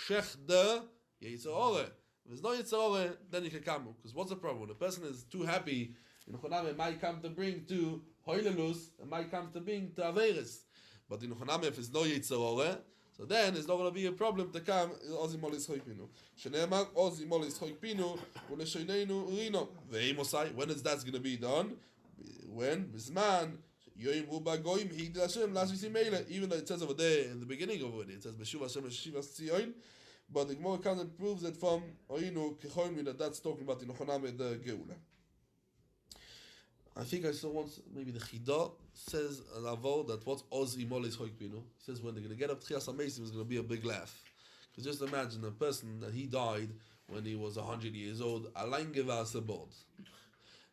shech the Yitzhar Oreh. If there's no Yitzhar Oreh, then you can come. Because what's the problem? When a person is too happy, in Ochoname, it might come to bring to Hoylelus, it might come to bring to Averis. But in Ochoname, if there's no Yitzhar Oreh, so then it's not going to be a problem to come Oz imol yischok pinu. Shene'emar Oz imol yischok pinu u'leshoneinu rino. Ve'imosai, when is that going to be done? When? Bisman. Even though it says over there in the beginning of it, it says Beshuv Hashem Shivas Tzion, but the Gemara comes and proves that from Oinu Kechoyim that that's talking about in Ochoname the Geula. I think I saw once maybe the Chida says Lavo that what's Oz Imol is Hoikpinu. He says when they're going to get up Tchias HaMeisim is going to be a big laugh. Because just imagine a person that he died when he was 100 years old, Alain Gevas Abod.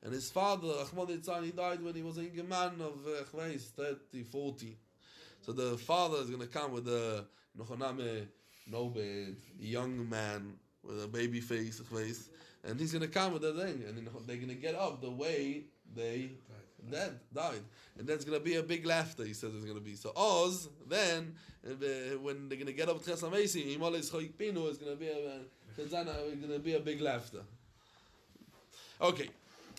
And his father, Ahmad Yitzhak, he died when he was a young man of 30, 40. So the father is going to come with a Nochoname, no bed, young man with a baby face, and he's going to come with the thing, and they're going to get up the way they died. And that's going to be a big laughter, he says it's going to be. So Oz, then, when they're going to get up Tchias HaMeisim, Imol Yischok Pinu is going to be a big laughter. Okay.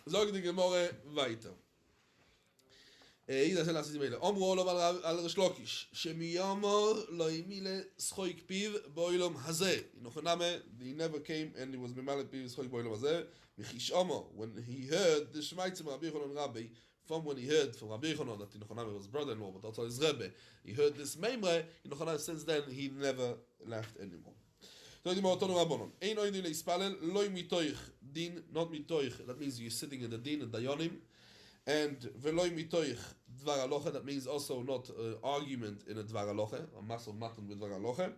Sag die Gemorre weiter. Jeder soll lassen sie mele. Omro lo al Rishlokish, shemiyamor lo imile schoik piv boilom hazeh. In Ochoname, he never came and he was memale piv schoik boilom hazeh. Michish Omo, when he heard the Shmaitzim Rabbi Yochanan Rabbi, from when he heard from Rabbi Yochanan that in Ochoname was brother-in-law, but also his Rebbe, he heard this Meimre, in Ochoname since then he never left anymore. So the Motonu Rabbanon. Ein oidin leispalel loy mitoich din, not mitoich. That means you're sitting in the din and dayonim, and veloy mitoich dvar halacha. That means also not argument in a dvar halacha, a masel matan with dvar halacha.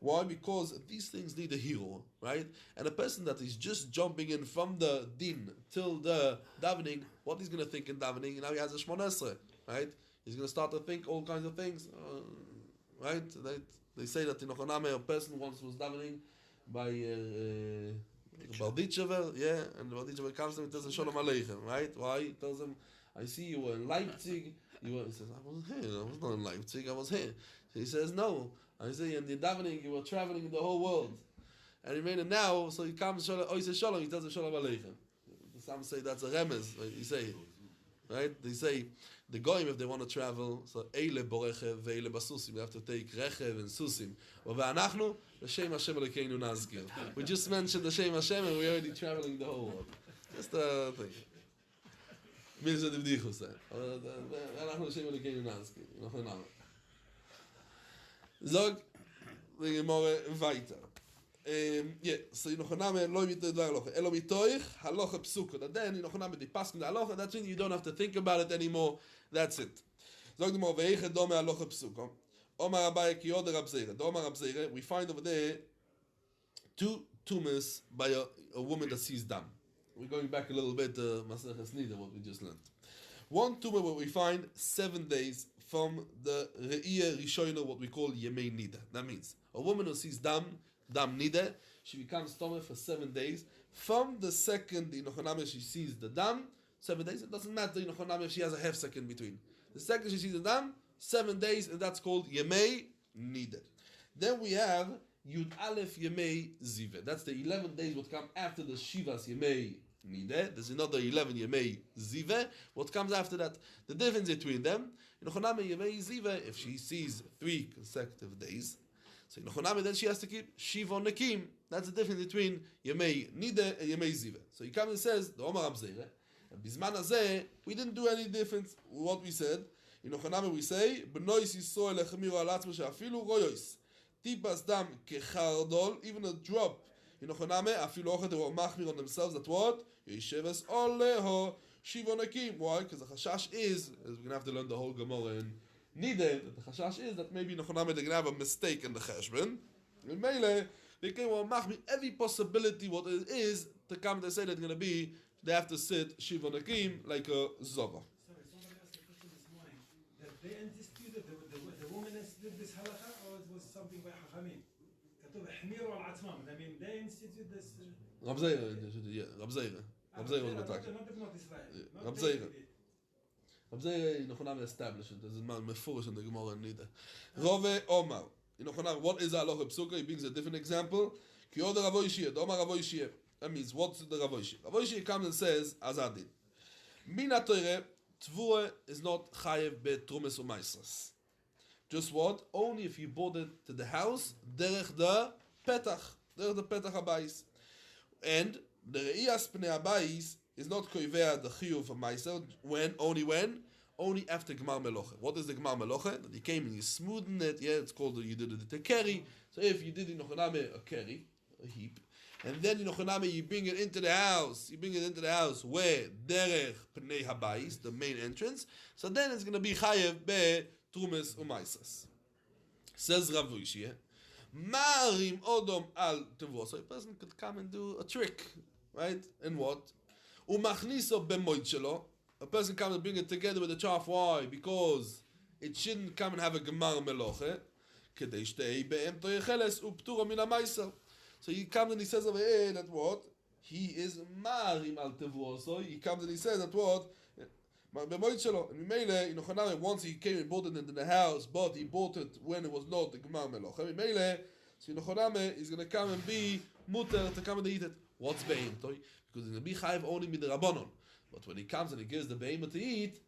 Why? Because these things need a hero, right? And a person that is just jumping in from the din till the davening, what he's going to think in davening? Now he has a Shmona Esrei, right? He's going to start to think all kinds of things, right? They say that in Ochoname a person once was davening by Balditchever, yeah, and the Balditchever comes to him and tells him Shalom Aleichem, right? Why? He tells him, I see you were in Leipzig. He says, I wasn't here. I was not in Leipzig. I was here. So he says, no. I say, in the davening, you were traveling in the whole world. And he made it now, so he comes, he says Shalom, he tells him Shalom Aleichem. Some say that's a remez, you say, right? They say, the goyim, if they want to travel, so eile borechev ve'eile basusim. We have to take rechev and susim. Ve'anachnu l'shem Hashem Elokeinu nazkir. We just mentioned the Shem Hashem and we're already traveling the whole world. Just a thing. Mir ze divdichu say. Ve'anachnu l'shem Elokeinu nazkir. Nachonam. Zog the Gemara weiter. Yeah, so in Ochoname lo mitoich dvar halacha, elo mitoich halacha psuka. And then in Ochoname they pass in the halacha. That's when you don't have to think about it anymore. That's it. Zog the Gemara veiche dome halacha psuka. Omar Abaye ki yod Rab Zeira. The Omar Rab Zeira, we find over there two tumas by a woman that sees dam. We're going back a little bit to Masechet Nida, what we just learned. One tumah where we find 7 days from the Re'iyah Rishona, what we call Yemei Nida. That means a woman who sees dam nida, she becomes tumah for 7 days. From the second in Ochoname she sees the dam, 7 days. It doesn't matter in Ochoname if she has a half second between. The second she sees the dam, 7 days, and that's called Yemei Nida. Then we have Yud Aleph Yemei Zive. That's the 11 days what come after the Shivas Yemei Nida. There's another 11 Yemei Zive. What comes after that? The difference between them, in Ochoname Yemei Zive, if she sees 3 consecutive days, so in Ochoname then she has to keep Shiva Nekim. That's the difference between Yemei Nida and Yemei Ziva. So he comes and says, the Omar Rab Zeira, And Bizman Hazeh, we didn't do any difference with what we said. In Ochaname we say, B'nois Yisrael echemiru al atzmo she'afilu royos. Tipas dam kechardol, even a drop. In Ochaname, afilu ochet they were machmir on themselves, that what? Yesheves oleho shivonakim. Why? Because the chashash is, as we're going to have to learn the whole Gemara in Nideh, the chashash is that maybe in Ochaname they're going to have a mistake in the cheshbon. In Meile, they came with machmir every possibility what it is to come to say that it's going to be, they have to sit shivonakim like a zova. Sorry, somebody asked a question this morning. That they anticipated the woman did this halakha, or it was something by Chachamim? كتب حميروا على عتمام. I mean, they instituted this. Rab Zeira, yeah, Rab Zeira. Rab Zeira was Not attacking. Israel. Rab Zeira. Rab Zeira, in Ochaname established it. There's a man mefurish in the Gemara and Nida. Rove Omar. In Ochaname, what is halacha psuka? He brings a different example. Ki od Rav Yishia, Omar Rav Yishia. That means, what's the Rav Yishia? Rav Yishia comes and says, Azadin. Min ha-Torah, Tvua is not chayev be-trumes u'maisras. Just what? Only if you bought it to the house, derech the petach habayis. And the re'iyas pnei habayis is not koivea the chiyuv of meiser. Only after Gmar Meloche. What is the Gmar Meloche? That you came and you smoothened it. Yeah, it's called, you did it a kerry. So if you did in Ochaname a kerry, a heap, and then in Ochaname you bring it into the house. You bring it into the house where derech pnei habayis, the main entrance. So then it's going to be chayev be trumes umaisas. Says Rav Yishia, marim odom al tevuo. So a person could come and do a trick, right? And what? Umachniso bemoid shelo. A person comes and bring it together with the chaff. Why? Because it shouldn't come and have a gemar meloche. Kedei shtei be'em toyecheles uptura min ha'maiser. So he comes and he says over here that what? He is marim al tevuo. So he comes and he says that what? Bemoid shelo. And Mimele in Ochaname, once he came and bought it into the house, but he bought it when it was not the gemar meloche. Mimele, so in Ochaname he's going to come and be muter to come and eat it. What's be'em toy? Because it's going to be chayev only midrabanon. But when he comes and he gives the behemoth to eat,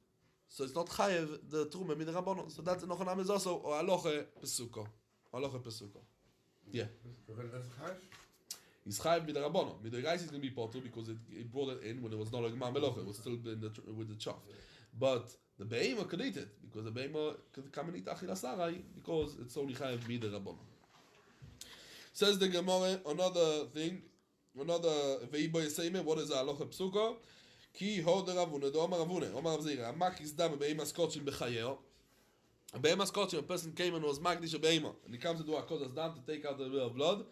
so it's not chayev the truma midrabanon. So that's in Ochaname is also or aloche pesuko. Aloche pesuko. Yeah. He's chayev midrabanon. Midragais is going to be potter because it brought it in when it was not a gemar meloche. It was still in with the chaff. But the behemoth could eat it because the behemoth could come and eat achila sarai because it's only chayev midrabanon. Says the Gemara another thing. Another veibo yisayme. What is aloche pesuko? Ki hod Ravuna, do Omar Ravuna, Omar Ravzira, Amak is dam be'ema skochim b'chayeo. A be'ema skochim, a person came and was magdish a be'ema, and he comes to do a kodas dam to take out the real blood.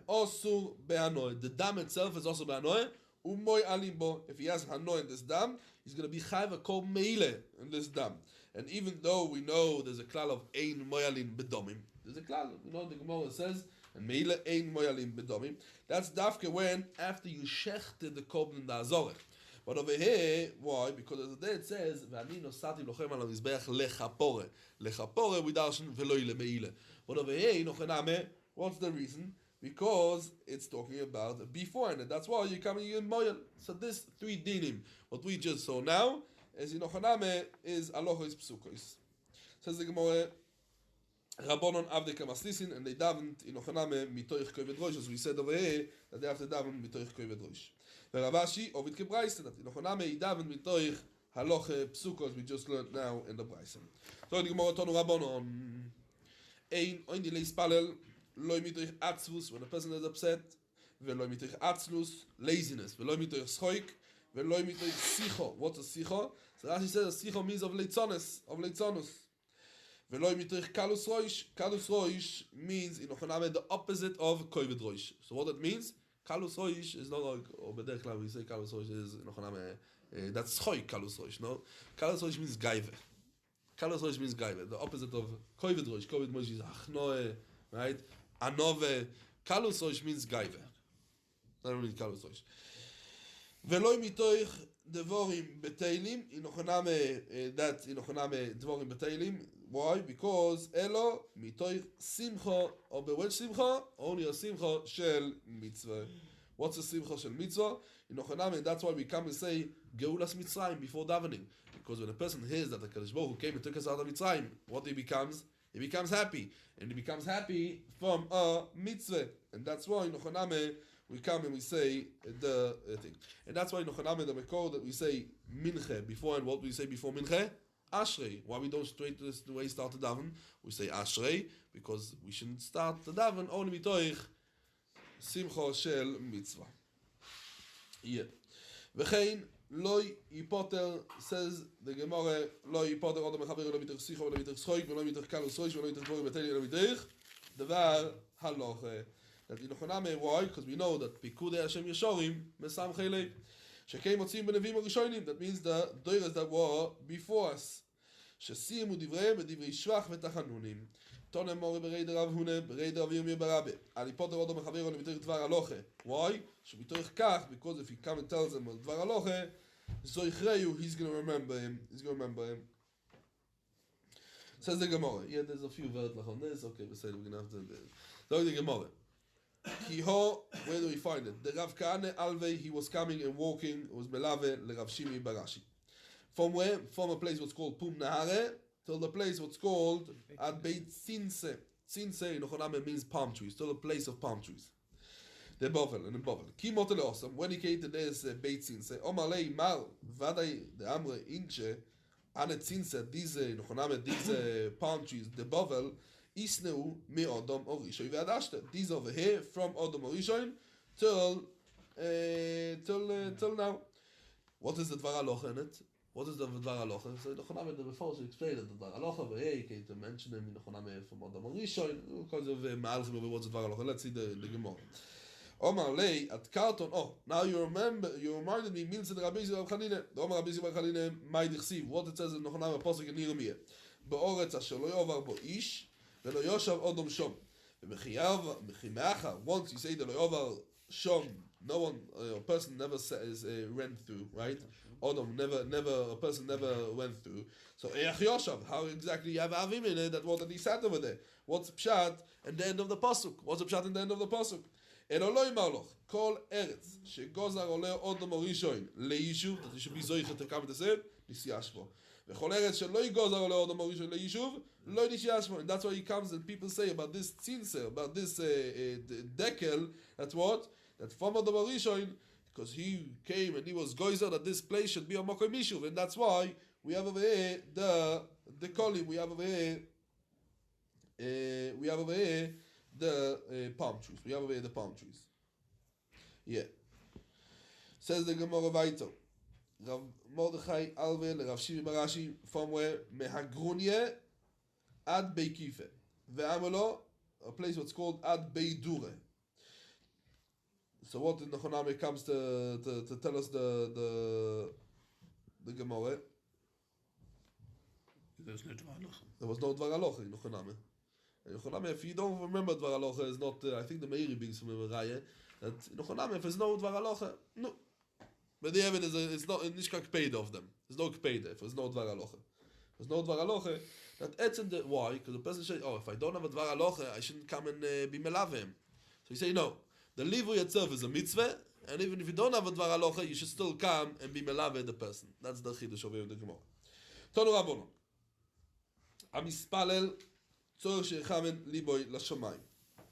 Osur be'anoy. The dam itself is also be'anoy. Umoy alimbo. If he has hanoy in this dam, he's going to be chayv a kol meile in this dam. And even though we know there's a klal of ein moyalin bedomim, there's a klal, you know, the Gemara says, and meile ein moyalin bedomim. That's dafke when after you shechted the korban da azorech. But over here, why? Because as the it says, "V'ani nosati lochem al mizbeach lechapore." Lechapore we darshan veloi lemeile. But over here, in Ochaname, what's the reason? Because it's talking about before, and that's why you're coming in moyel. So this three dinim, what we just saw now, is in Ochaname is alochos psukos. Says the Gemara, Rabbanon avdei kamaslisin, and they davened in Ochaname mitoich kovet rosh, as we said over here that they have to daven mitoich kovet rosh. Ravashi ovid kebraisa that in Ochaname he davened mitoich haloch psukos we just learned now in the braisa. So the Gemara tonu Rabbanon ein oin dilei spalel loy mitoich atzvus when a person is upset, veloy mitoich atzlus laziness, veloy mitoich schoik, veloy mitoich sicho. What's a sicho? So Rashi says a sicho means of leitzonus, veloy mitoich kalus roish. Kalus roish means in Ochaname the opposite of kovid roish. So what that means? Kalus roish is not like, or b'derech klar we say kalus roish is in Ochaname. That's choy kalus roish. No, kalus roish means gaive. Kalus roish means gaive. The opposite of kovid roish. Kovid roish is achnoe, right? Anove. Kalus roish means gaive. That means kalus roish. Veloy mitoich devorim beteilim in Ochaname. That in Ochaname devorim beteilim. Why? Because elo mitoich simcha or bewel simcha only a simcha shel mitzvah. What's a simcha shel mitzvah? In Ochaname, that's why we come and say geulas Mitzrayim before davening. Because when a person hears that the Kadosh Baruch Hu came and took us out of Mitzrayim, what he becomes? He becomes happy, and he becomes happy from a mitzvah, and that's why in Ochaname we come and we say the thing. And that's why Nochaname the Mekor that we say Minche before, and what we say before Minche? Ashrei. Why we don't straight this the way we start the daven? We say Ashrei because we shouldn't start the daven only mitoich Simcha shel mitzvah. Yeah. V'chein loy yipoter, says the Gemara, loy yipoter odom mechaver lo mitoich sicha v'lo mitoich schoik v'lo mitoich kalus roish v'lo mitoich dvorim beteli v'lo mitoich davar haloche. That in Nochaname, why? Because we know that Pikudei Hashem Yeshorim Mesamchei Lev Shekei Motzim Benevim Rishonim. That means the doiras that were before us. Shesimu Divrei B'Divrei Shvach V'Tachanunim. Tonem More B'Rei Rav Hune B'Rei Rav Yirmiyah Barabe. Ali Poter Odo Mechaver Ono B'Torich Dvar Haloche. Why? Sheb'Torich Kach, because if he come and tells them Dvar Haloche, Zoichreyu, he's going to remember him. He's going to remember him. Says the Gemara. Yeah, there's a few words on this. Okay, we're going to have to. So the Gemara. Kiho, where do we find it? The Rav Kahane Alvei, he was coming and walking, it was Melave, le Rav Shimi Barashi. From where? From a place what's called Pum Nahare, till the place what's called Ad Beit Tzinse. Tzinse in Nochaname means palm trees, till a place of palm trees. The Bovel, and the Bovel. Ki Motel Osam, when he came to this Beit Tzinse, Omalei Mal, Vadai, the Amre Inche, Ane Tzinse, these Nochaname, these palm trees, the Bovel, Isneu mi Odom Orishoy ve'adashta. These over here from Odom Orishoy till now. What is the Dvar Halocha in it? What is the Dvar Halocha? So Nochaname the before she explained that the Dvar Halocha over here came to mention him in Nochaname from Odom Orishoy because of Ma'alchim over what's the Dvar Halocha. Let's see the Gemara. Omar Lei at Karton. Oh, now you reminded me. Milsa the Rabbi Yisrael Chanine. The Omar Rabbi Yisrael Chanine. My Dichsiv. What it says in Nochaname Pasuk in Yirmiyah. Be'oretz asher lo yovar bo ish. Once you say the Loyovar Shom, no one, a person never says ran through, right? Odom a person never went through. So Yoshav, how exactly you have Avim in it? That what he sat over there. What's Pshat at the end of the pasuk? What's the Pshat in the end of the pasuk? Eloloi Maloch, Kol Eretz, Shegozar Ole Odom Orishoin, Leishuv, that you should be Zoichet to come to say, Nisiashvo. And that's why he comes and people say about this tzinser, about this dekel, that's what? That from the Marishoin, because he came and he was goizer that this place should be a Mokoy Mishuv, and that's why we have over here the kolim, we have over here the palm trees. We have over here the palm trees. Yeah. Says the Gemara Vaito. Rav Mordechai Alve le Rav Shimi Barashi from where Mehagrunye ad Beikife ve'amelo, a place what's called ad Beidure. So what in the Nochaname comes to tell us the Gemara? There's no Dvar Halocha. There was no Dvar Halocha in Nochaname. In Nochaname, if you don't remember Dvar Halocha, is not. I think the Meiri brings from a Raya that in Nochaname, if there's no Dvar Halocha, no. But the evidence is it's not nishka kpeida of them. There's no kpeida if there's no Dvar Halocha. There's no Dvar Halocha. That etzem the why? Because the person says, oh, if I don't have a Dvar Halocha, I shouldn't come and be melavim. So you say no. The livui itself is a mitzvah, and even if you don't have a Dvar Halocha, you should still come and be melaveh the person. That's the chidush of the Gemara. Tonu Rabbonon. Amispalel tzor shechamen liboy lashamayim.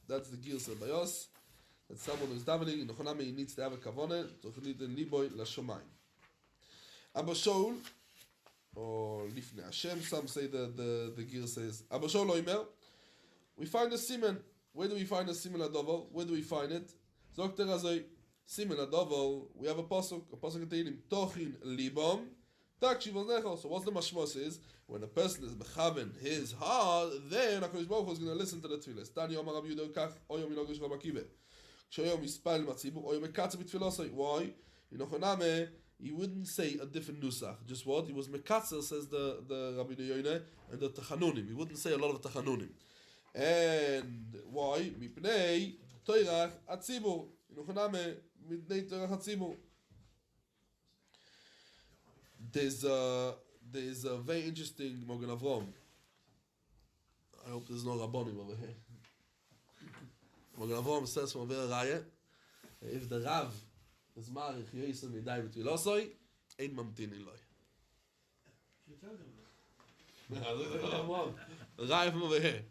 That's the Girsa Bayos. That someone who's davening in Nochaname, he needs to have a kavone to chnit in liboy lashamayim. Abba Shaul, or Lifnei Hashem, some say the Girsa is Abba Shaul Oimer. We find a siman. Where do we find a siman adovel? Where do we find it? Zokter Azoi siman adovel. We have a pasuk in Tehillim tochin libom. So what's the mashmos is when a person is mechaven his heart, then HaKadosh Baruch Hu is going to listen to the tefillah. Tani Omar Rabbi Yehuda Kach Oyom Milogish Rabakive. K'shayom Yispal Matzibur Oyom Mekatze B'Tfilosai. Why? In Nochaname he wouldn't say a different nusach. Just what? He was mekatze, says the Rabbi Yoine, and the tachanunim. He wouldn't say a lot of tachanunim. And why? Mipnei Toirach Atzibur. In Nochaname Mipnei Toirach Atzibur. There's a very interesting Mogen Avrom. I hope there's no Rabbonim over here. Mogen Avrom says from over Raya, if the Rav is marich Yoisem Yidai B'Tvilosoi, ain't mamtinin loy. You tell them. Raya from over here.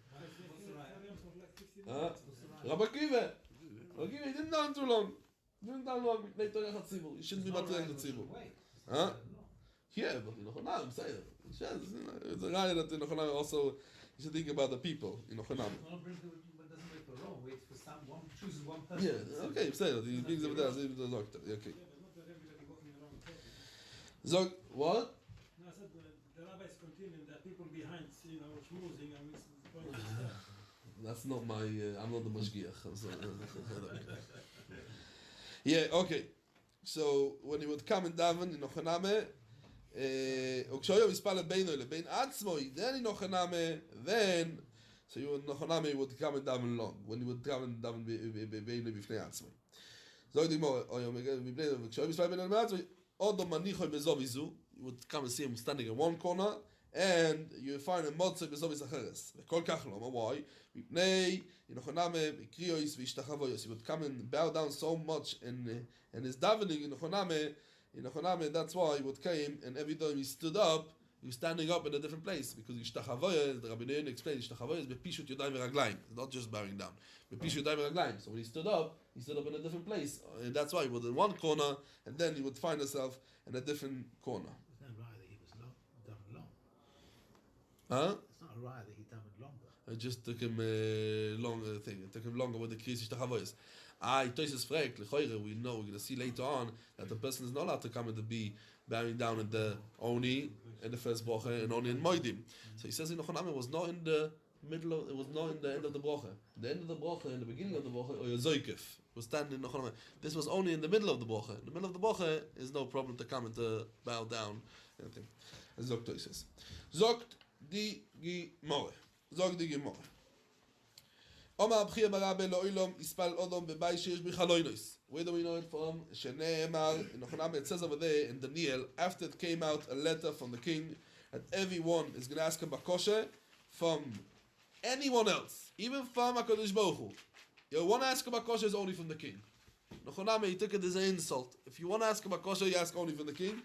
Rabbi Kiva. Okay, he didn't daven too long. Didn't daven long. You shouldn't be matter the tzibur. Huh? Yeah, but I'm saying it's a raya that also you should think about the people. But doesn't make the wrong. Wait for someone chooses one person. Yeah, okay, I'm saying that he brings them down. Okay. Yeah, but not everybody walking around with purpose. Zog, what? No, I said the rabbis continue that people behind, schmoozing and it's going to That's not my. I'm not the mashgiach. I'm sorry. Yeah, okay. So when he would come and daven in Ochaname, וכשהוא מספר בינו לבין עצמו, then in Ochaname, then so you in Ochaname would come and daven long. When he would come and daven בינו בפני עצמו. זו דגמור, וכשהוא מספר בינו לבין עצמו, עוד מניחו בזוביזו, you would come and see him standing in one corner, and you find a מוצא בזוביז אחרס. וכל כך לא, why? מפני, in Ochaname, קריאויס והשתחוויוס. He would come and bow down so much in his davening in Ochaname. In Ochaname, that's why he would came, and every time he stood up, he was standing up in a different place, because Yishtachavoya, the Rabbi Neil explained, Yishtachavoya is Bepishut Yodayim V'Raglayim. It's not just bowing down. Bepishut Yodayim V'Raglayim. So when he stood up in a different place. And that's why he was in one corner, and then he would find himself in a different corner. It's not right that he was davened long. Huh? It's not right that he davened longer. It just took him a longer thing. It took him longer with the Kriyas Yishtachavoyas. Toises fragt, lechoire, we know, we're going to see later on that the person is not allowed to come and to be bowing down in the Oni, in the first Brocha, and only in Moedim. So he says in Ochaname was not in the middle of, it was not in the end of the Brocha. The end of the Brocha, in the beginning of the Brocha, or Yozoikef, was standing in Ochaname. This was only in the middle of the Brocha. In the middle of the Brocha is no problem to come and to bow down, anything. As Zogt says. Zogt di Gimore. Zogt di Gimore. Omar Abchia Barabe Lo'ilom Ispal Odom Bebai Sheish B'Chaloinos. Where do we know it from? Shene'emar, in Ochaname, it says over there in Daniel, after it came out a letter from the king, that everyone is going to ask a bakoshe from anyone else, even from HaKadosh Baruch Hu. You want to ask a bakoshe is only from the king. In Ochaname, he took it as an insult. If you want to ask a bakoshe, you ask only from the king.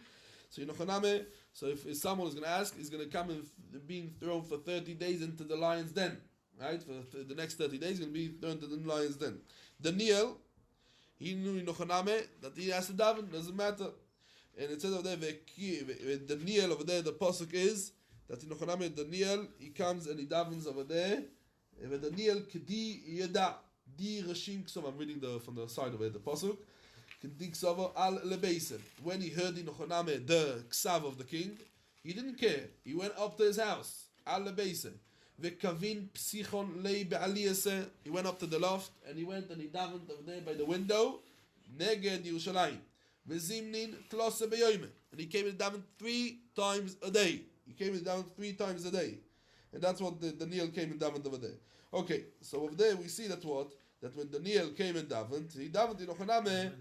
So in Ochaname, so if someone is going to ask, he's going to come and being thrown for 30 days into the lion's den. Right, for the next 30 days, he's going to be thrown to the lion's den. Daniel, he knew in Ochaname that he has to daven, doesn't matter. And it says over there, Daniel over there, the pasuk is that in Ochaname, Daniel, he comes and he davens over there. Daniel, kedi yeda, di rashim ksov. I'm reading from the side of it, the pasuk. Kedi ksov al lebeisen. When he heard in Ochaname the ksav of the king, he didn't care. He went up to his house, al lebeisen. Vekavin psichon lei be'aliyase. He went up to the loft and he went and he davened over there by the window. Neged Yerushalayim. Vezimnin tlose beyoyme. And he came and davened 3 times a day. He came and davened 3 times a day. And that's what Daniel came and davened over there. Okay, so over there we see that when Daniel came and davened, he davened in Ochaname.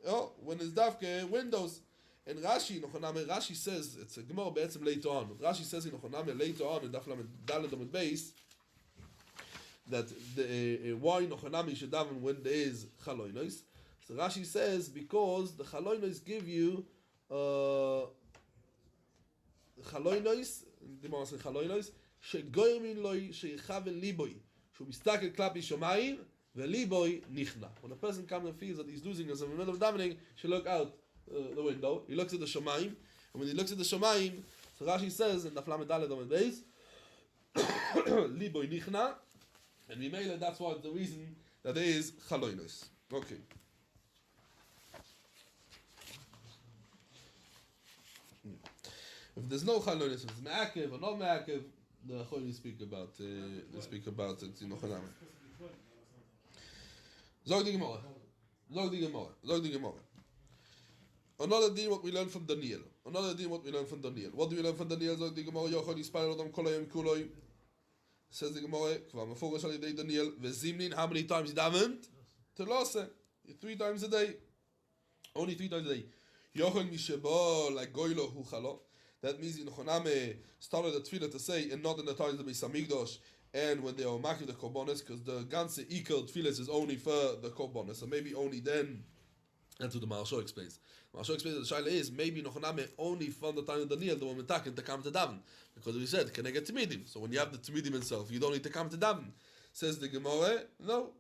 Oh, when his davke windows. And Rashi, Rashi says, it's a Gemara be'etzem later on. Rashi says in Ochaname later on in Daf Lamed Daled Amud Beis that why in Ochaname should daven when there is chaloinos. So Rashi says because the chaloinos give you chaloinos. The Gemara says chaloinos shegoymin loy sheyichaven liboy shu mistakel klapi shomayim veliboy nichna. When a person comes and feels that he's losing us in the middle of davening, should look out the window. He looks at the Shomayim, and when he looks at the Shomayim, so Rashi says in the Daf Lamed Daled Amud Beis, Liboy Nichna, and Mimele, that's what the reason that there is Chaloinos. Okay. If there's no Chaloinos, if it's Me'akev or not Me'akev, the Chaloinos speak about it in Ochaname. Zog di Gemara. Another thing what we learn from Daniel. What do we learn from Daniel? Zog di Gemara, Yochel Yispal Odom Kolayim Kuloi. Says the Gemara, Kvar Meforesh Al Yedei Daniel, Vezimnin, how many times he davened? Telose, 3 times a day. Only 3 times a day. Yochel Mishebo, like Goylo Huchalo. That means in Ochaname started the tefillah to say, and not in the times of the Beis Hamikdash, and when they are making the korbanos, because the ganze ikel tefillah is only for the korbanos, so maybe only then. That's what the Maharsha explains. Maharsha explains that the shaila is maybe Nochaname only from the time of Daniel, the woman taken to come to daven, because we said keneged timidim. So when you have the timidim itself, you don't need to come to daven. Says the Gemara, no.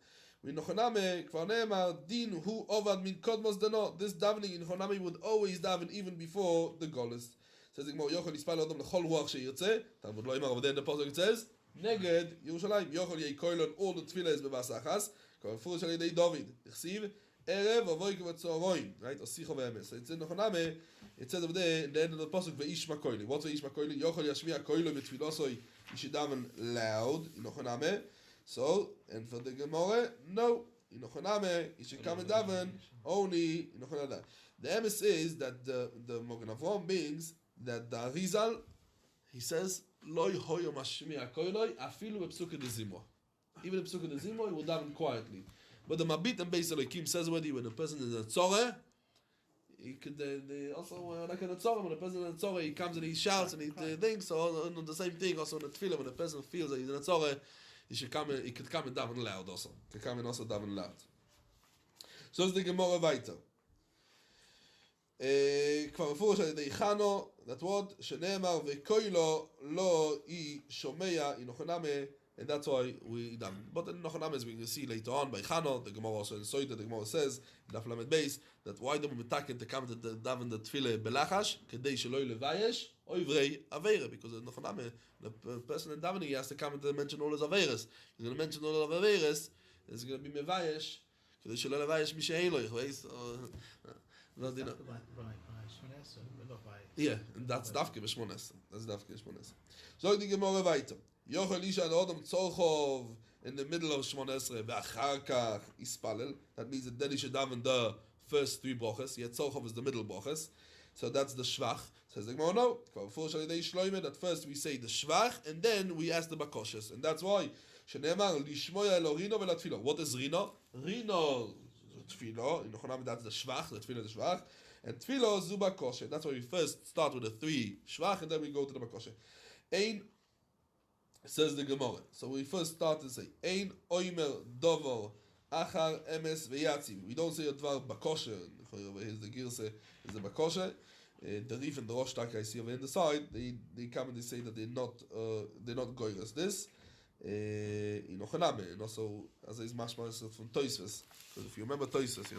V'nochoname, kvar ne'emar, din hu ovad min kodmos deno. This davening in Nochoname would always daven even before the Golus. Says the Gemara, Yochel yispal odom lechol ruach sheyirtzeh. Talmud lo yimar, but then the pasuk says, Neged Yerushalayim. Yochel yei koilon all the tefillah bevasachas. Kvar furish al yedei David. Ichsiv, erev avoyke v'tzoroim. Right? Osicho ve'emes. It's in Nochoname. It says over there, in the end of the pasuk, ve'ishma koili. What's ve'ishma koili? Yochel yashmiya koilo v'tfilosoi. You should daven loud in Nochoname. So, and for the Gemara, no. In Nochoname, you should come and daven only in Nochoname. The emes is that the Mogen Avraham brings that the Arizal, he says, Loi hoyo mashmiya koiloi, afilu b'psuke de zimra. Even the psuke de zimra, he will daven quietly. But the Mabit and Beis Elokim says already when a person is in a tzoreh, he could also like in a tzoreh, when a person is in a tzoreh, he comes and he shouts and he thinks. So the same thing also in the tefillah, when a person feels that he's in a tzoreh, he could come and daven loud also. He could come and also daven loud. So it's the Gemara weiter. כבר מפורש על ידי חנו, that word, שנאמר, וקוילו לא היא שומע, היא נוחנמה, and that's why we daven. But in Nochoname, as we can see later on by Chano, the Gemara also in Soita, the Gemara says in Daf Lamed Beis that why do we metaken to come to the daven the tefillah belachash kedei shelo levayesh oivrei aveira, because in Nochoname the person in davening he has to come and to mention all his aveiras. He's going to mention all of aveiras. It's going to be mevayesh kedei shelo levayesh misheilo. Yeah, and that's Dafke b'Shmones. That's Dafke b'Shmones. So the Gemara weiter. Yochel isha adam tzorchov in the middle of Shmon Esrei ve'achar kach ispalel. That means that then he should daven the first three brachos. Yet tzorchov is the middle brachos. So that's the shvach. Says the Gemara, no. That first we say the shvach and then we ask the bakoshes, and that's why shenemar lishmoya elo rino ve'latfilo. What is rino? Rino tfilo. In Nochoname that's the shvach. The tfilo is the shvach. And tfilo zu bakoshe. That's why we first start with the three shvach and then we go to the bakoshe. Ein says the Gemara. So we first start to say Ein oimer dover achar emes v'yatziv. We don't say a dvar bakoshe. Here's the girse is the bakoshe. The Rif and the Rosh Tak I see over in the side. They come and they say that they're not goyres this. In Nochoname, and also as is mashma from Toisves. Because if you remember Toisves,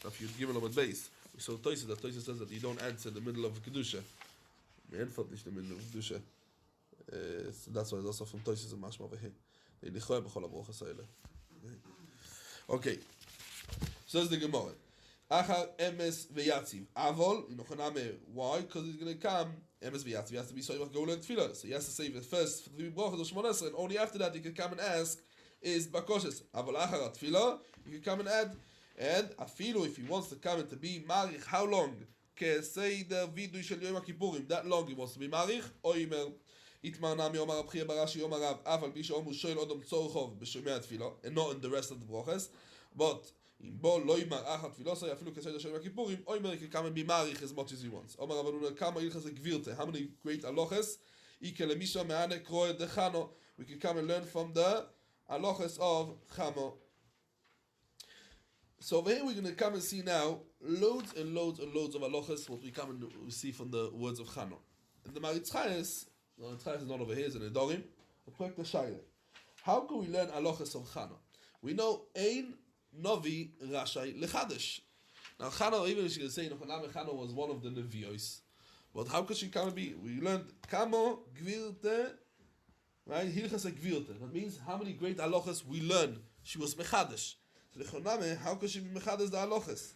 if you give them a base. So Toisves, that Toisves says that you don't answer in the middle of kedusha. In the middle of kedusha. So that's why it's also from Toishes and Mashma over here. They lichoy b'chol habrochos haele. Okay. So that's the Gemara. Achar emes v'yatziv. Avol, in Nochoname, why? Because he's going to come, emes v'yatziv. He has to be soymach go learn tefillah. So he has to say the first three brachos of Shmon Esrei, and only after that he can come and ask, is bakoshes. Avol achar tefillah, he can come and add. And afilu, if he wants to come and to be marich, how long? Say the vidui shel Yom HaKippurim, that long he wants to be marich, oimer. Itmar nami Omar Abchia Barashi Omar Rav Afal Bisha Omu Shoel Odom Tzorchov B'Shomei Tefilo, and not in the rest of the brachas. But in Bo Lo Yimar Achat Tefilosai Afilu Keseder Shem HaKippurim Oimer can come and be marich as much as he wants. Omar Rabbanuna Kama Ilchas Gvirte. How many great aloches? Ike Lemisha Me'ane Kroe Dechano. We can come and learn from the aloches of Chamo. So over here we're going to come and see now loads and loads and loads of aloches. What we come and we see from the words of Chano. And the Maritz Chayes. No, the Tzchayis is not over here, it's in Edorim. How can we learn alochas of Chano? We know Ein Novi Rashai Lechadesh. Now Chano, even if you can say Chano was one of the Nevios, but how could she come and be? We learned Kamo Gvirte, right? Hilchas Gvirte. That means how many great alochas we learn. She was Mechadesh. So how could she be Mechadesh the alochas?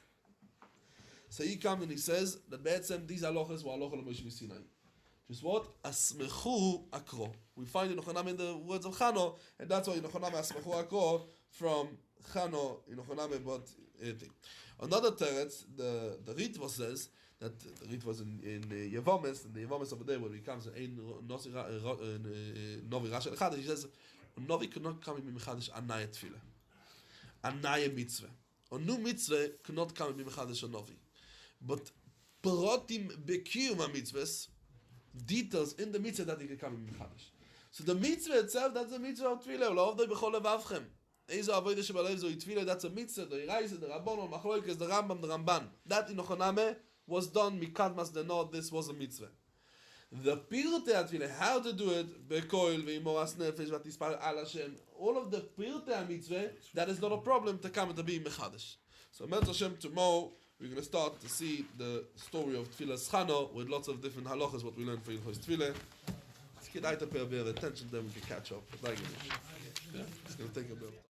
So he comes and he says that these alochas were alochas Moshe Sinai. Just what? Asmechu akro. We find in Nochoname in the words of Chano, and that's why in Nochoname Asmechu akro from Chano in Nochoname. But another teretz, the Ritva says that the Ritva was in Yevomes, and the Yevomes over there where he comes in Novi Rasha Echad, he says Novi cannot come in Mechadish Anaya Tefillah, Anaya Mitzvah. A new Mitzvah cannot come in Mechadish a Novi, but Parotim Bekiyum HaMitzvahs, details in the mitzvah that he can come in Mechadish. So the mitzvah itself, that's a mitzvah of Tefillah. L'ovdoi b'chol levavchem. Eizo avodah shebalev zoi Tefillah. That's a mitzvah. The Iraisa, the Rabbanon, Machloikes, the Rambam, the Ramban. That in Nochoname was done mikadmas the nod. This was a mitzvah. The pirte atfile, how to do it, bekoil ve'imoras nefesh v'tispal al Hashem, all of the pirte mitzvah, that is not a problem to come to be mechadish. So Me'ez Hashem, tomorrow we're going to start to see the story of Tfilas Chana with lots of different halachas, what we learned for Ilchos Tfilah. It's kedai to pay a bit of attention, then we can catch up. Yeah, it's going to take a bit.